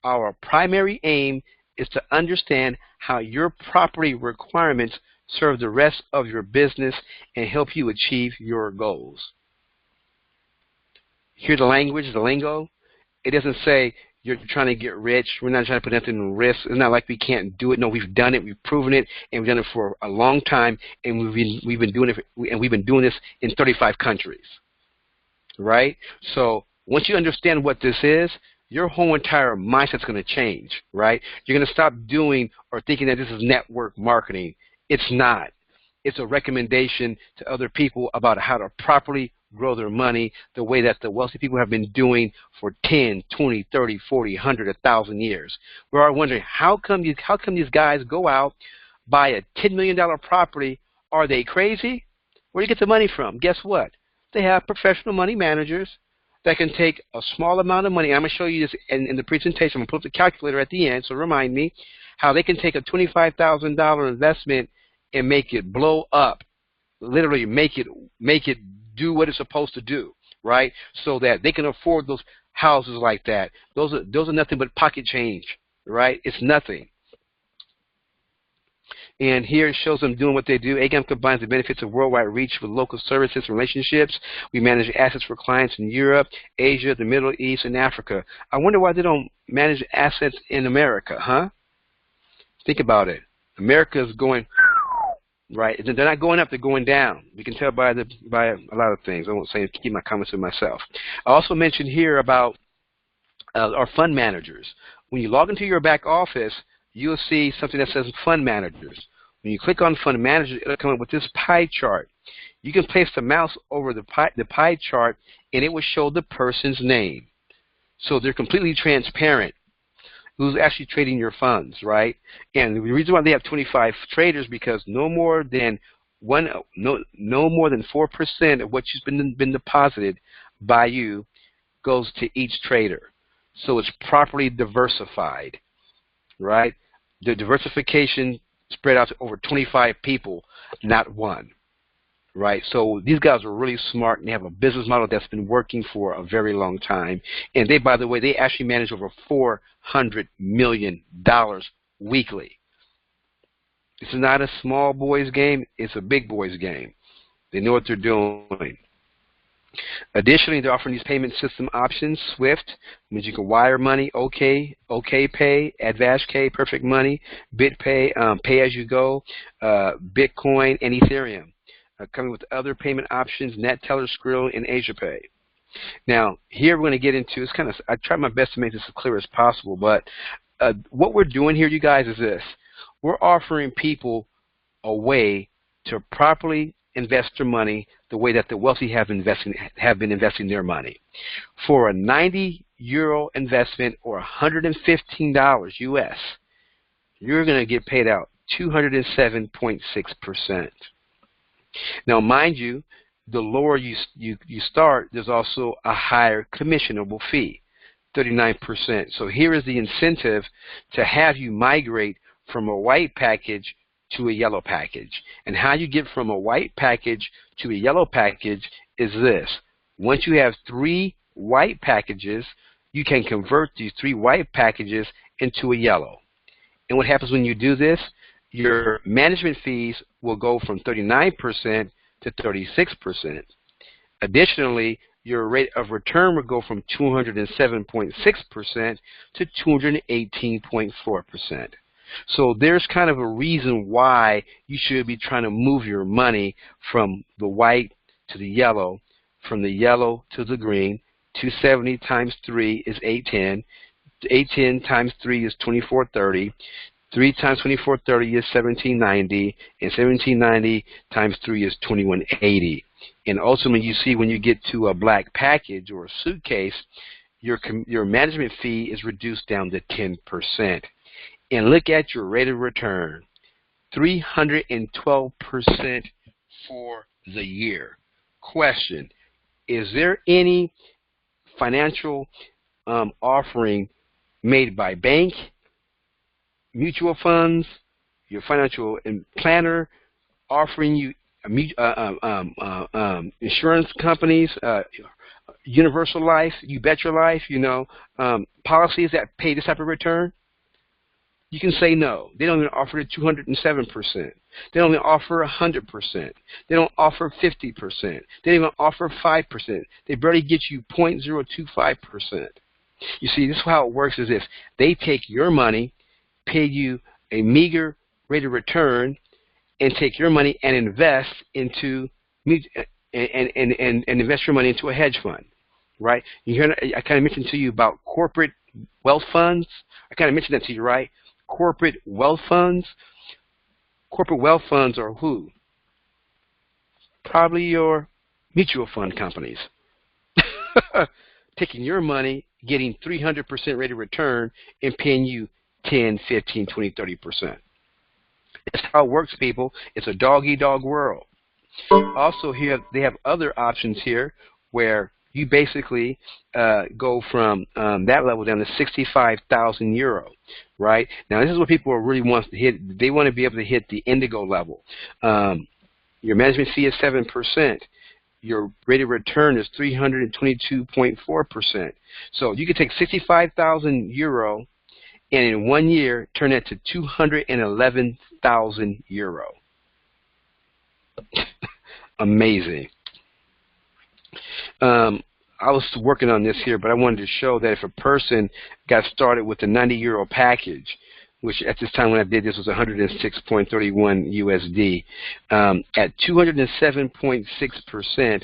Our primary aim is to understand how your property requirements serve the rest of your business and help you achieve your goals. Hear the language, the lingo. It doesn't say you're trying to get rich. We're not trying to put nothing in risk. It's not like we can't do it. No, we've done it. We've proven it, and we've done it for a long time. And we've been doing this in 35 countries, right? So once you understand what this is, your whole entire mindset's going to change, right? You're going to stop doing or thinking that this is network marketing. It's not. It's a recommendation to other people about how to properly grow their money the way that the wealthy people have been doing for 10, 20, 30, 40, 100, 1,000 years. We're all wondering, how come these guys go out, buy a $10 million property? Are they crazy? Where do you get the money from? Guess what? They have professional money managers that can take a small amount of money. I'm going to show you this in the presentation. I'm going to put up the calculator at the end, so remind me how they can take a $25,000 investment and make it blow up, literally make it do what it's supposed to do, right? So that they can afford those houses like that. Those are nothing but pocket change, right? It's nothing. And here it shows them doing what they do. AGAM combines the benefits of worldwide reach with local services and relationships. We manage assets for clients in Europe, Asia, the Middle East, and Africa. I wonder why they don't manage assets in America, huh? Think about it. America is going right. They're not going up, they're going down. We can tell by a lot of things. I won't say, keep my comments to myself. I also mentioned here about our fund managers. When you log into your back office, you'll see something that says fund managers. When you click on fund managers, it'll come up with this pie chart. You can place the mouse over the pie chart, and it will show the person's name. So they're completely transparent. Who's actually trading your funds, right? And the reason why they have 25 traders because no more than 4% of what's been deposited by you goes to each trader. So it's properly diversified, right? The diversification spread out to over 25 people, not one, right? So these guys are really smart, and they have a business model that's been working for a very long time. And they, by the way, they actually manage over $400 million weekly. This is not a small boys game. It's a big boys game. They know what they're doing. Additionally, they're offering these payment system options. SWIFT means you can wire money, OK Pay, AdvancePay, Perfect Money, BitPay, Pay As You Go, Bitcoin, and Ethereum. Coming with other payment options, NetTeller, Skrill, and AsiaPay. Now, here we're going to get into, I try my best to make this as clear as possible, but what we're doing here, you guys, is this. We're offering people a to properly invest their money the way that the wealthy have been investing their money. For a €90 investment or $115 US, you're going to get paid out 207.6%. Now, mind you, the lower you start, there's also a higher commissionable fee, 39%. So here is the incentive to have you migrate from a white package to a yellow package. And how you get from a white package to a yellow package is this. Once you have 3 white packages, you can convert these 3 white packages into a yellow. And what happens when you do this? Your management fees will go from 39% to 36%. Additionally, your rate of return will go from 207.6% to 218.4%. So there's kind of a reason why you should be trying to move your money from the white to the yellow, from the yellow to the green. 270 times 3 is 810. 810 times 3 is 2430. 3 times 2430 is 1790, and 1790 times 3 is 2180. And ultimately, you see when you get to a black package or a suitcase, your management fee is reduced down to 10%. And look at your rate of return, 312% for the year. Question, is there any financial offering made by bank, mutual funds, your financial planner offering you insurance companies, universal life, you bet your life, policies that pay this type of return? You can say no. They don't even offer it 207%. They don't even offer 100%. They don't offer 50%. They don't even offer 5%. They barely get you 0.025%. You see, this is how it works, is if they take your money, pay you a meager rate of return, and take your money and invest into and invest your money into a hedge fund, right? You hear? I kind of mentioned to you about corporate wealth funds. I kind of mentioned that to you, right? Corporate wealth funds. Corporate wealth funds are who? Probably your mutual fund companies. Taking your money, getting 300% rate of return, and paying you 10, 15, 20, 30%. That's how it works, people. It's a dog-eat-dog world. Also, here they have other options here where you basically go from that level down to 65,000 euro, right? Now, this is what people really want to hit. They want to be able to hit the indigo level. Your management fee is 7%. Your rate of return is 322.4%. So you can take 65,000 euro and in 1 year turn that to 211,000 euro. Amazing. I was working on this here, but I wanted to show that if a person got started with a 90 euro package, which at this time when I did this was 106.31 USD, at 207.6%,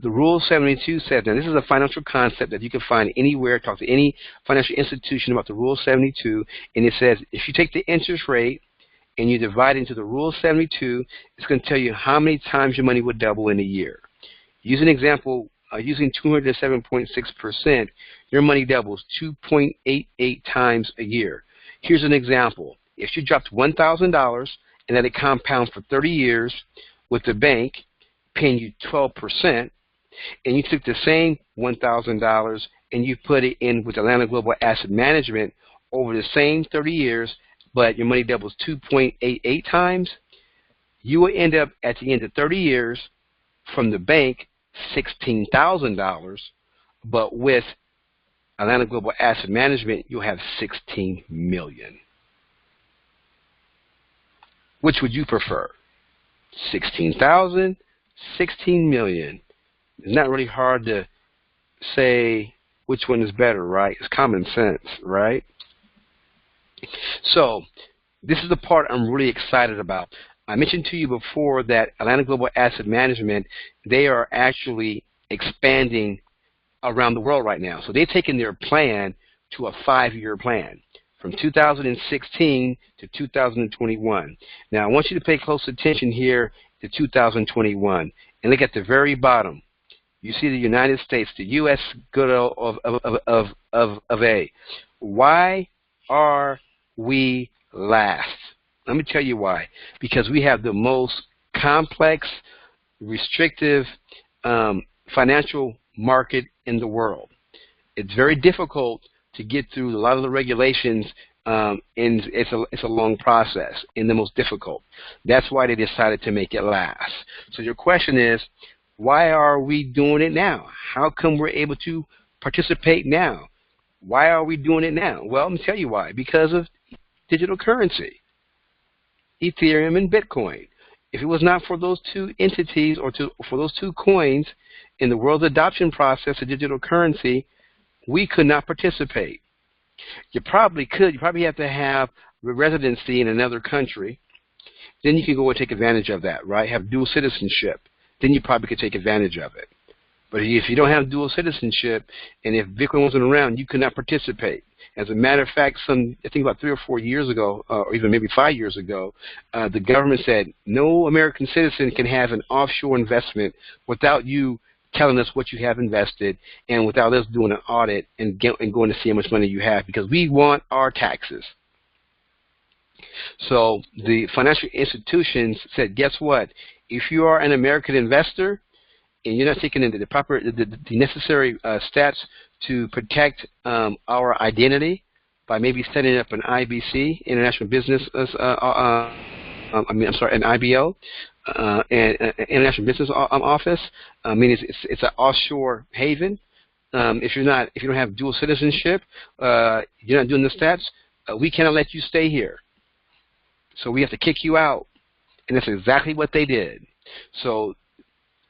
the Rule 72 says, now this is a financial concept that you can find anywhere, talk to any financial institution about the Rule 72, and it says if you take the interest rate and you divide it into the Rule 72, it's going to tell you how many times your money would double in a year. Use an example, using 207.6%, your money doubles 2.88 times a year. Here's an example. If you dropped $1,000 and let it compound for 30 years with the bank paying you 12%, and you took the same $1,000 and you put it in with Atlanta Global Asset Management over the same 30 years, but your money doubles 2.88 times, you will end up at the end of 30 years from the bank $16,000, but with Atlanta Global Asset Management, you'll have $16 million. Which would you prefer? 16,000, 16 million. It's not really hard to say which one is better, right? It's common sense, right? So this is the part I'm really excited about. I mentioned to you before that Atlanta Global Asset Management, they are actually expanding around the world right now. So they've taken their plan to a 5-year plan from 2016 to 2021. Now I want you to pay close attention here to 2021 and look at the very bottom. You see the United States, the U.S. good of A. Why are we last? Let me tell you why. Because we have the most complex, restrictive financial market in the world. It's very difficult to get through a lot of the regulations, and it's a long process and the most difficult. That's why they decided to make it last. So your question is, why are we doing it now? How come we're able to participate now? Why are we doing it now? Well, let me tell you why. Because of digital currency, Ethereum and Bitcoin. If it was not for those two entities or for those two coins in the world's adoption process of digital currency, we could not participate. You probably could. You probably have to have residency in another country. Then you can go and take advantage of that, right? Have dual citizenship. Then you probably could take advantage of it. But if you don't have dual citizenship, and if Bitcoin wasn't around, you could not participate. As a matter of fact, I think about 3 or 4 years ago, or even maybe 5 years ago, the government said no American citizen can have an offshore investment without you telling us what you have invested and without us doing an audit and going to see how much money you have, because we want our taxes. So the financial institutions said, guess what? If you are an American investor and you're not taking the necessary steps to protect our identity by maybe setting up an IBC, International Business, an IBO, and International Business Office. I mean, it's an offshore haven. If you don't have dual citizenship, you're not doing the steps. We cannot let you stay here. So we have to kick you out, and that's exactly what they did. So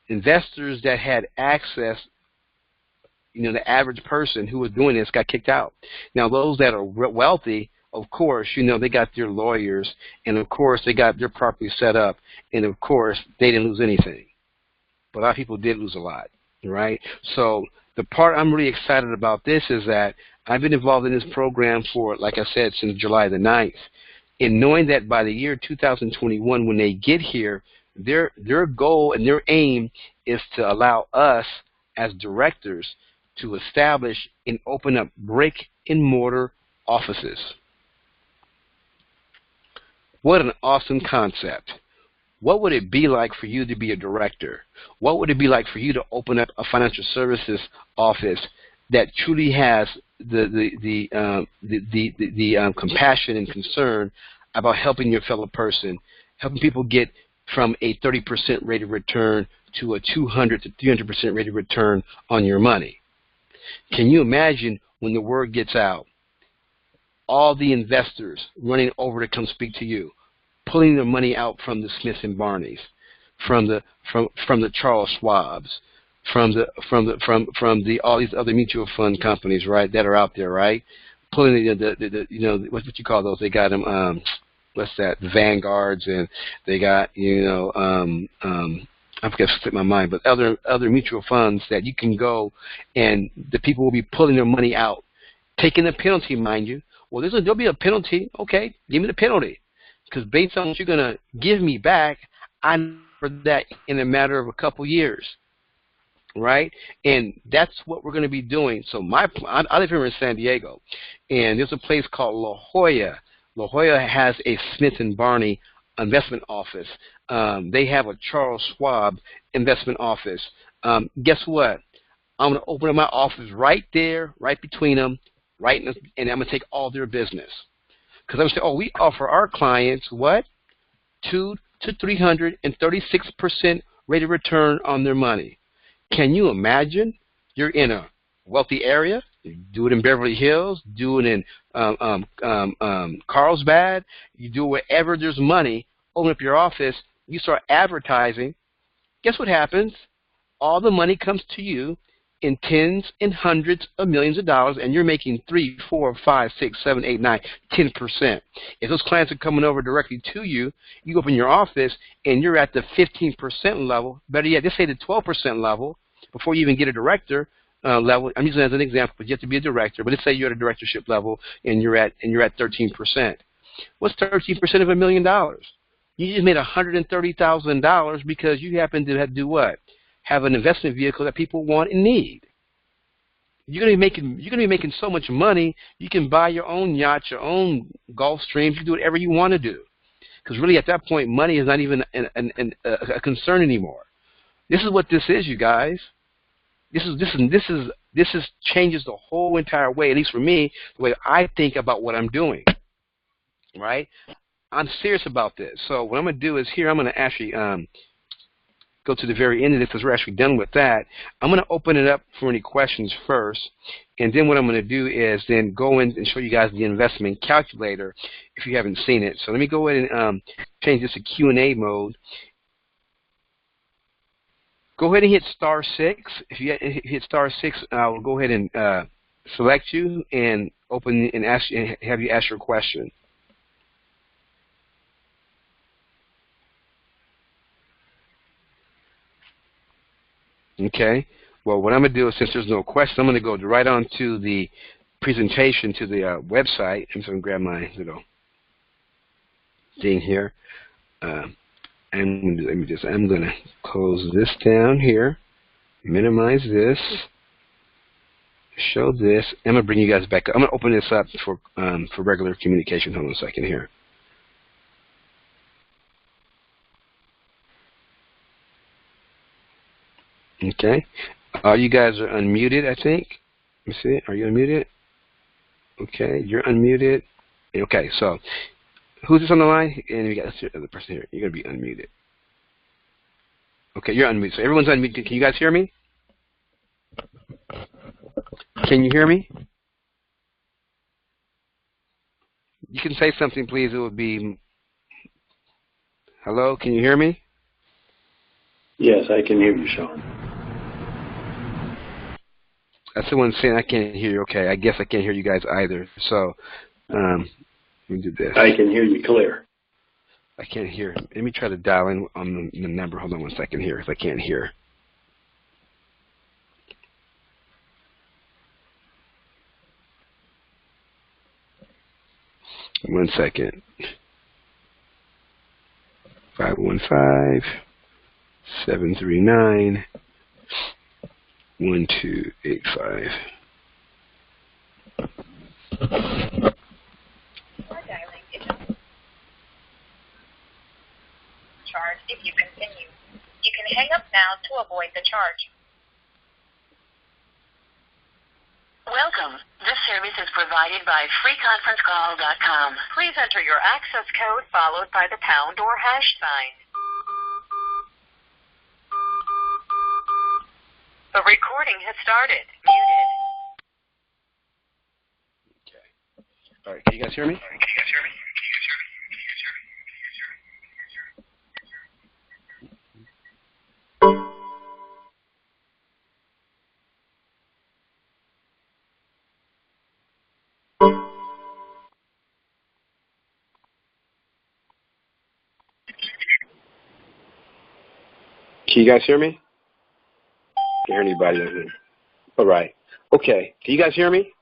investors that had access, the average person who was doing this got kicked out. Now, those that are wealthy, of course, they got their lawyers, and of course, they got their property set up, and of course, they didn't lose anything. But a lot of people did lose a lot, right? So the part I'm really excited about this is that I've been involved in this program for, like I said, since July the 9th. And knowing that by the year 2021, when they get here, their goal and their aim is to allow us as directors to establish and open up brick and mortar offices. What an awesome concept. What would it be like for you to be a director? What would it be like for you to open up a financial services office that truly has the compassion and concern about helping your fellow person, helping people get from a 30% rate of return to a 200 to 300% rate of return on your money? Can you imagine when the word gets out, all the investors running over to come speak to you, pulling their money out from the Smiths and Barneys, from the Charles Schwabs, from all these other mutual fund companies, right, that are out there, right? Pulling what you call those? They got them. What's that? Vanguards, and they got I forget to slip my mind, but other mutual funds that you can go, and the people will be pulling their money out, taking a penalty, mind you. Well, there'll be a penalty. Okay, give me the penalty, because based on what you're gonna give me back, I for that in a matter of a couple years. Right, and that's what we're going to be doing. So I live here in San Diego, and there's a place called La Jolla. La Jolla has a Smith and Barney investment office. They have a Charles Schwab investment office. Guess what? I'm going to open up my office right there, right between them, and I'm going to take all their business. Because I'm going to say, we offer our clients what? 200 to 336% rate of return on their money. Can you imagine? You're in a wealthy area. You do it in Beverly Hills. Do it in Carlsbad. You do it wherever there's money. Open up your office. You start advertising. Guess what happens? All the money comes to you in tens and hundreds of millions of dollars, and you're making 3, 4, 5, 6, 7, 8, 9, 10%. If those clients are coming over directly to you, you open your office and you're at the 15% level. Better yet, just say the 12% level before you even get a director level. I'm using that as an example, but you have to be a director. But let's say you're at a directorship level and you're at 13%. What's 13% of $1 million? You just made $130,000 because you happen to do what? Have an investment vehicle that people want and need. You're gonna be making so much money. You can buy your own yacht, your own Gulf Streams. You can do whatever you want to do, because really at that point, money is not even a concern anymore. This is what this is, you guys. This changes the whole entire way, at least for me, the way I think about what I'm doing. Right? I'm serious about this. So what I'm gonna do is here. I'm gonna actually go to the very end of this, because we're actually done with that. I'm going to open it up for any questions first, and then what I'm going to do is then go in and show you guys the investment calculator if you haven't seen it. So let me go ahead and change this to Q&A mode. Go ahead and hit *6. If you hit *6, I'll go ahead and select you and open and have you ask your question. Okay. Well, what I'm going to do is, since there's no question, I'm going to go right on to the presentation, to the website. I'm just going to grab my little thing here. And I'm going to close this down here, minimize this, show this. I'm going to bring you guys back up. I'm going to open this up for regular communication. Hold on a second here. Okay. You guys are unmuted, I think. Let me see. Are you unmuted? Okay, you're unmuted. Okay, so who's this on the line? And we got the other person here. You're going to be unmuted. Okay, you're unmuted. So everyone's unmuted. Can you guys hear me? Can you hear me? You can say something, please. It would be, hello, can you hear me? Yes, I can hear you, Sean. That's the one saying I can't hear you. Okay, I guess I can't hear you guys either. So, let me do this. I can hear you clear. I can't hear. Let me try to dial in on the number. Hold on one second here, because I can't hear. One second. 515-739-1285. Charge if you continue. You can hang up now to avoid the charge. Welcome. This service is provided by freeconferencecall.com. Please enter your access code followed by the pound or hash sign. The recording has started. Muted. Okay. All right. Can you guys hear me? Can you guys hear me? Can't hear anybody on here. All right. Okay. Can you guys hear me?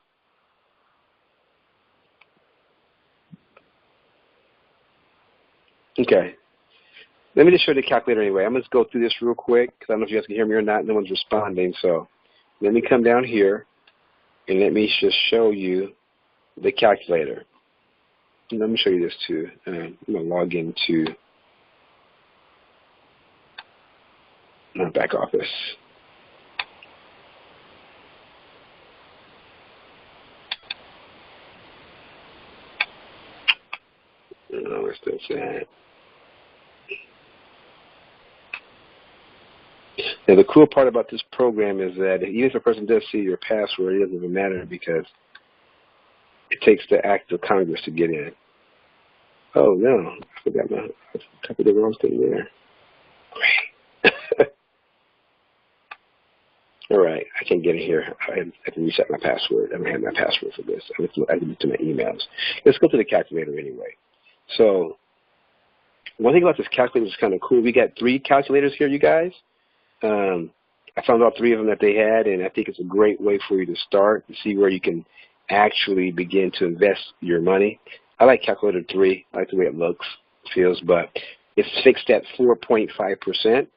Okay. Let me just show you the calculator anyway. I'm going to go through this real quick because I don't know if you guys can hear me or not. No one's responding. So let me come down here and let me just show you the calculator. And let me show you this too. I'm going to log into my back office. Oh, where's this at? Now, the cool part about this program is that even if a person does see your password, it doesn't even matter because it takes the act of Congress to get in. Oh, no. I forgot my type of the wrong thing there. Great. All right. I can't get in here. I have to reset my password. I don't have my password for this. I have to look to my emails. Let's go to the calculator anyway. So one thing about this calculator is kind of cool. We got 3 calculators here, you guys. I found all 3 of them that they had, and I think it's a great way for you to start and see where you can actually begin to invest your money. I like calculator 3. I like the way it looks, feels, but it's fixed at 4.5%.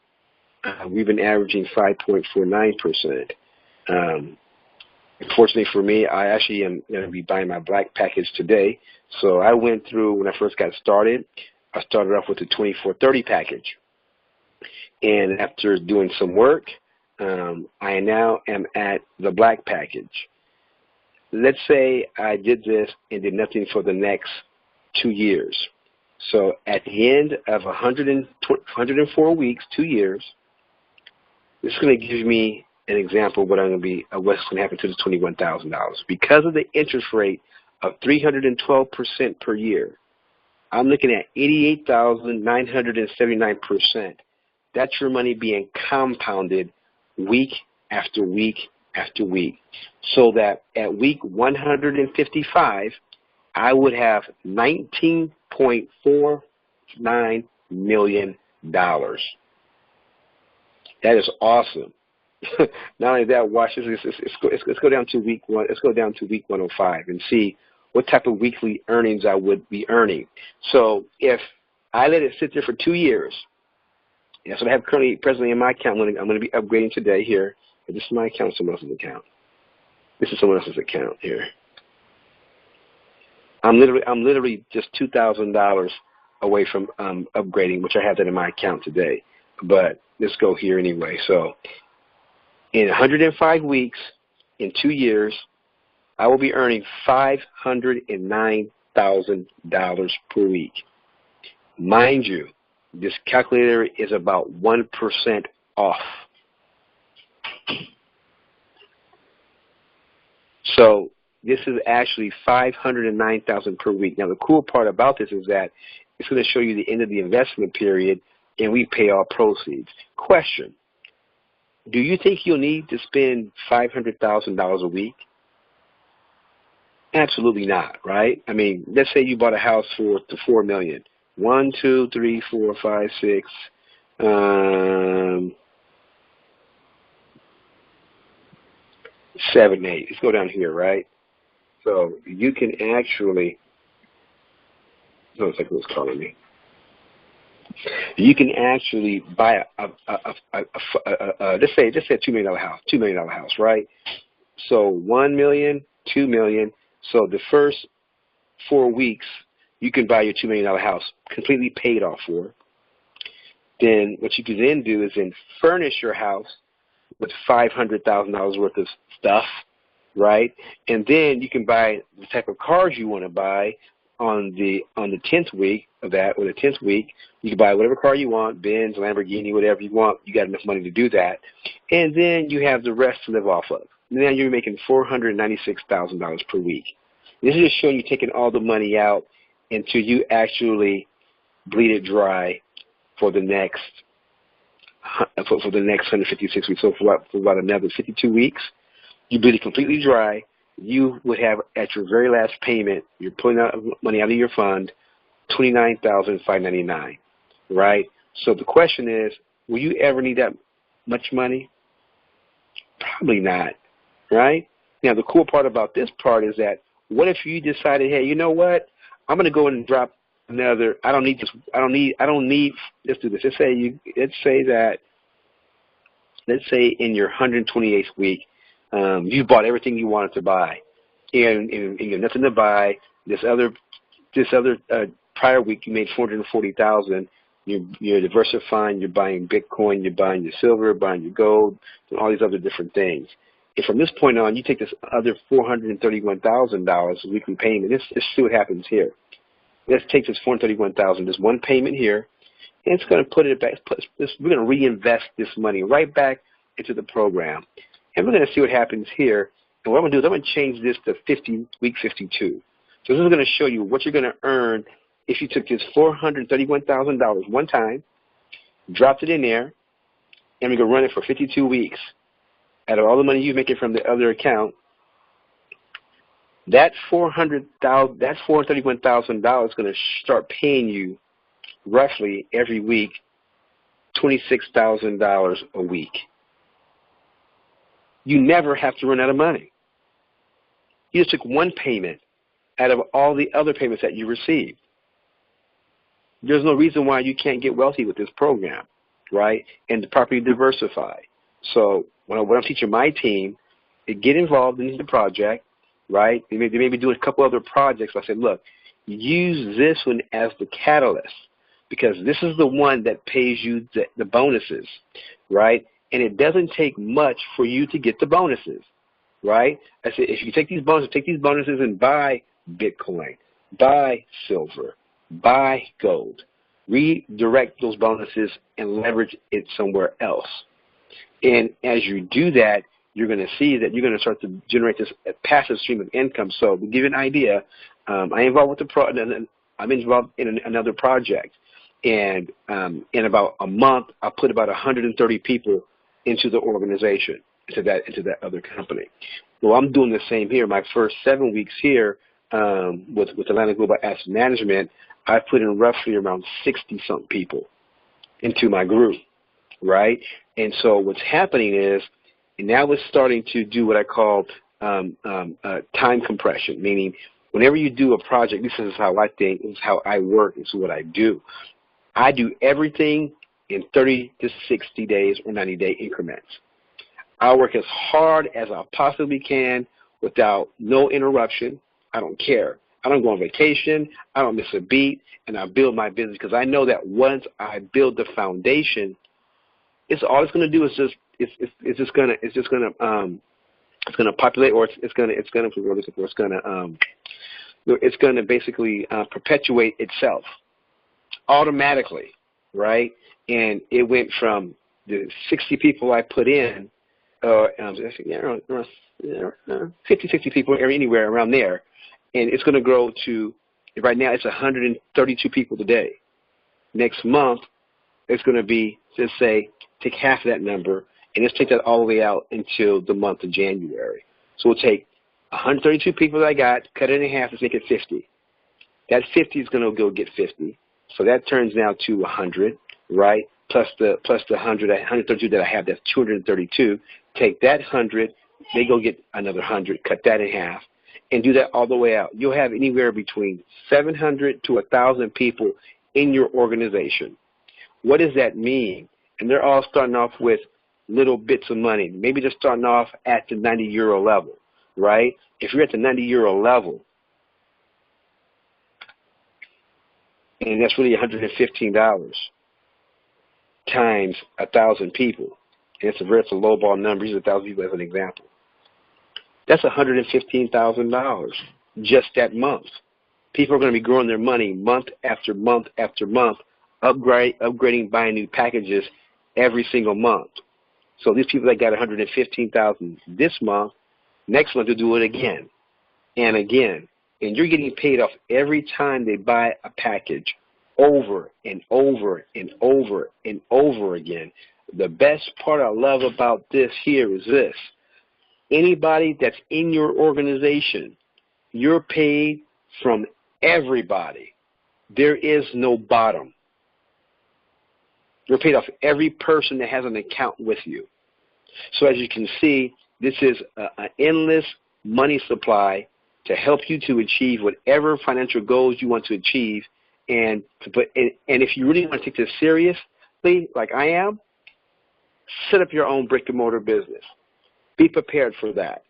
We've been averaging 5.49%. Unfortunately for me, I actually am going to be buying my black package today. So I went through, when I first got started, I started off with the 2430 package. And after doing some work, I now am at the black package. Let's say I did this and did nothing for the next 2 years. So at the end of 104 weeks, 2 years, this is going to give me an example of what's going to happen to the $21,000. Because of the interest rate of 312% per year, I'm looking at 88,979%. That's your money being compounded week after week after week. So that at week 155, I would have $19.49 million. That is awesome. Not only that, watch this. Let's go down to week one. Let's go down to week 105 and see what type of weekly earnings I would be earning. So if I let it sit there for 2 years, that's what I have presently in my account. I'm going to be upgrading today here. This is my account, someone else's account. This is someone else's account here. I'm literally just $2,000 away from upgrading, which I have that in my account today. But let's go here anyway. So in 105 weeks, in 2 years, I will be earning $509,000 per week. Mind you, this calculator is about 1% off. So this is actually $509,000 per week. Now the cool part about this is that it's going to show you the end of the investment period, and we pay all proceeds. Question: do you think you'll need to spend $500,000 a week? Absolutely not, right? I mean, let's say you bought a house for $4 million. 1, 2, 3, 4, 5, 6. 7, 8. Let's go down here, right? So you can actually. No, it's like it was calling me. You can actually buy let's say a $2 million house, right? So 1 million, 2 million. So the first 4 weeks, you can buy your $2 million house completely paid off for. Then what you can then do is then furnish your house with $500,000 worth of stuff, right? And then you can buy the type of cars you want to buy on the 10th week of that, or the 10th week. You can buy whatever car you want, Benz, Lamborghini, whatever you want. You got enough money to do that. And then you have the rest to live off of. Now you're making $496,000 per week. This is just showing you taking all the money out until you actually bleed it dry for the next 156 weeks. So for about another 52 weeks, you bleed it completely dry. You would have, at your very last payment, you're pulling out money out of your fund, $29,599, right? So the question is, will you ever need that much money? Probably not, right? Now the cool part about this part is that, what if you decided, hey, you know what? I'm going to go and drop another. I don't need this. Let's do this. Let's say in your 128th week, you bought everything you wanted to buy, and you have nothing to buy. This other prior week, you made $440,000. You're diversifying. You're buying Bitcoin. You're buying your silver. Buying your gold, and all these other different things. And from this point on, you take this other $431,000 weekly payment. Let's see what happens here. Let's take this $431,000, this one payment here, and it's going to put it back. We're going to reinvest this money right back into the program, and we're going to see what happens here. And what I'm going to do is I'm going to change this to week 52. So this is going to show you what you're going to earn if you took this $431,000 one time, dropped it in there, and we're going to run it for 52 weeks. Out of all the money you make it from the other account, that $431,000 is going to start paying you roughly every week $26,000 a week. You never have to run out of money. You just took one payment out of all the other payments that you received. There's no reason why you can't get wealthy with this program, right? And properly diversify. So what I'm teaching my team is get involved in the project, right? They may be doing a couple other projects. I said, look, use this one as the catalyst, because this is the one that pays you the bonuses, right? And it doesn't take much for you to get the bonuses, right? I said, if you take these bonuses and buy Bitcoin, buy silver, buy gold, redirect those bonuses and leverage it somewhere else. And as you do that, you're going to see that you're going to start to generate this passive stream of income. So to give you an idea, I'm involved in another project, and in about a month, I put about 130 people into the organization, into that other company. Well, I'm doing the same here. My first 7 weeks here with Atlantic Global Asset Management, I put in roughly around 60-something people into my group, right? And so what's happening is And now it's starting to do what I call time compression, meaning whenever you do a project, this is how I think, this is how I work, this is what I do. I do everything in 30 to 60 days or 90-day increments. I work as hard as I possibly can without no interruption. I don't care. I don't go on vacation. I don't miss a beat, and I build my business because I know that once I build the foundation, it's all it's going to do is just it's going to populate, or it's going to basically perpetuate itself automatically, right? And it went from the 60 people I put in, 50, 60 people anywhere around there, and it's going to grow to, right now it's 132 people today. Next month, it's going to be, let's say, take half of that number, and let's take that all the way out until the month of January. So we'll take 132 people that I got, cut it in half, let's make it 50. That 50 is going to go get 50. So that turns now to 100, right? Plus the 132 that I have, that's 232. Take that 100, they go get another 100, cut that in half, and do that all the way out. You'll have anywhere between 700 to 1,000 people in your organization. What does that mean? And they're all starting off with little bits of money. Maybe they're starting off at the 90 euro level, right? If you're at the 90 euro level, and that's really $115 times 1,000 people, and it's a low ball number. Use 1,000 people as an example. That's $115,000 just that month. People are going to be growing their money month after month after month, upgrading, buying new packages every single month. So these people that got $115,000 this month, next month they'll do it again and again. And you're getting paid off every time they buy a package over and over and over and over again. The best part I love about this here is this. Anybody that's in your organization, you're paid from everybody. There is no bottom. You're paid off every person that has an account with you. So as you can see, this is an endless money supply to help you to achieve whatever financial goals you want to achieve. And if you really want to take this seriously, like I am, set up your own brick and mortar business. Be prepared for that.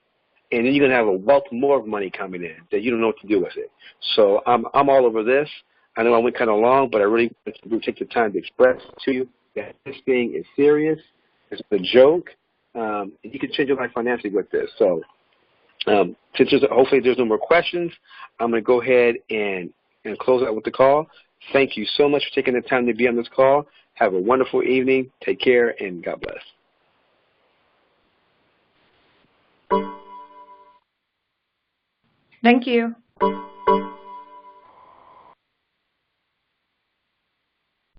And then you're going to have a wealth more of money coming in that you don't know what to do with it. So I'm all over this. I know I went kind of long, but I really want to take the time to express to you that this thing is serious. It's a joke. You can change your life financially with this. So hopefully there's no more questions, I'm going to go ahead and close out with the call. Thank you so much for taking the time to be on this call. Have a wonderful evening. Take care, and God bless. Thank you.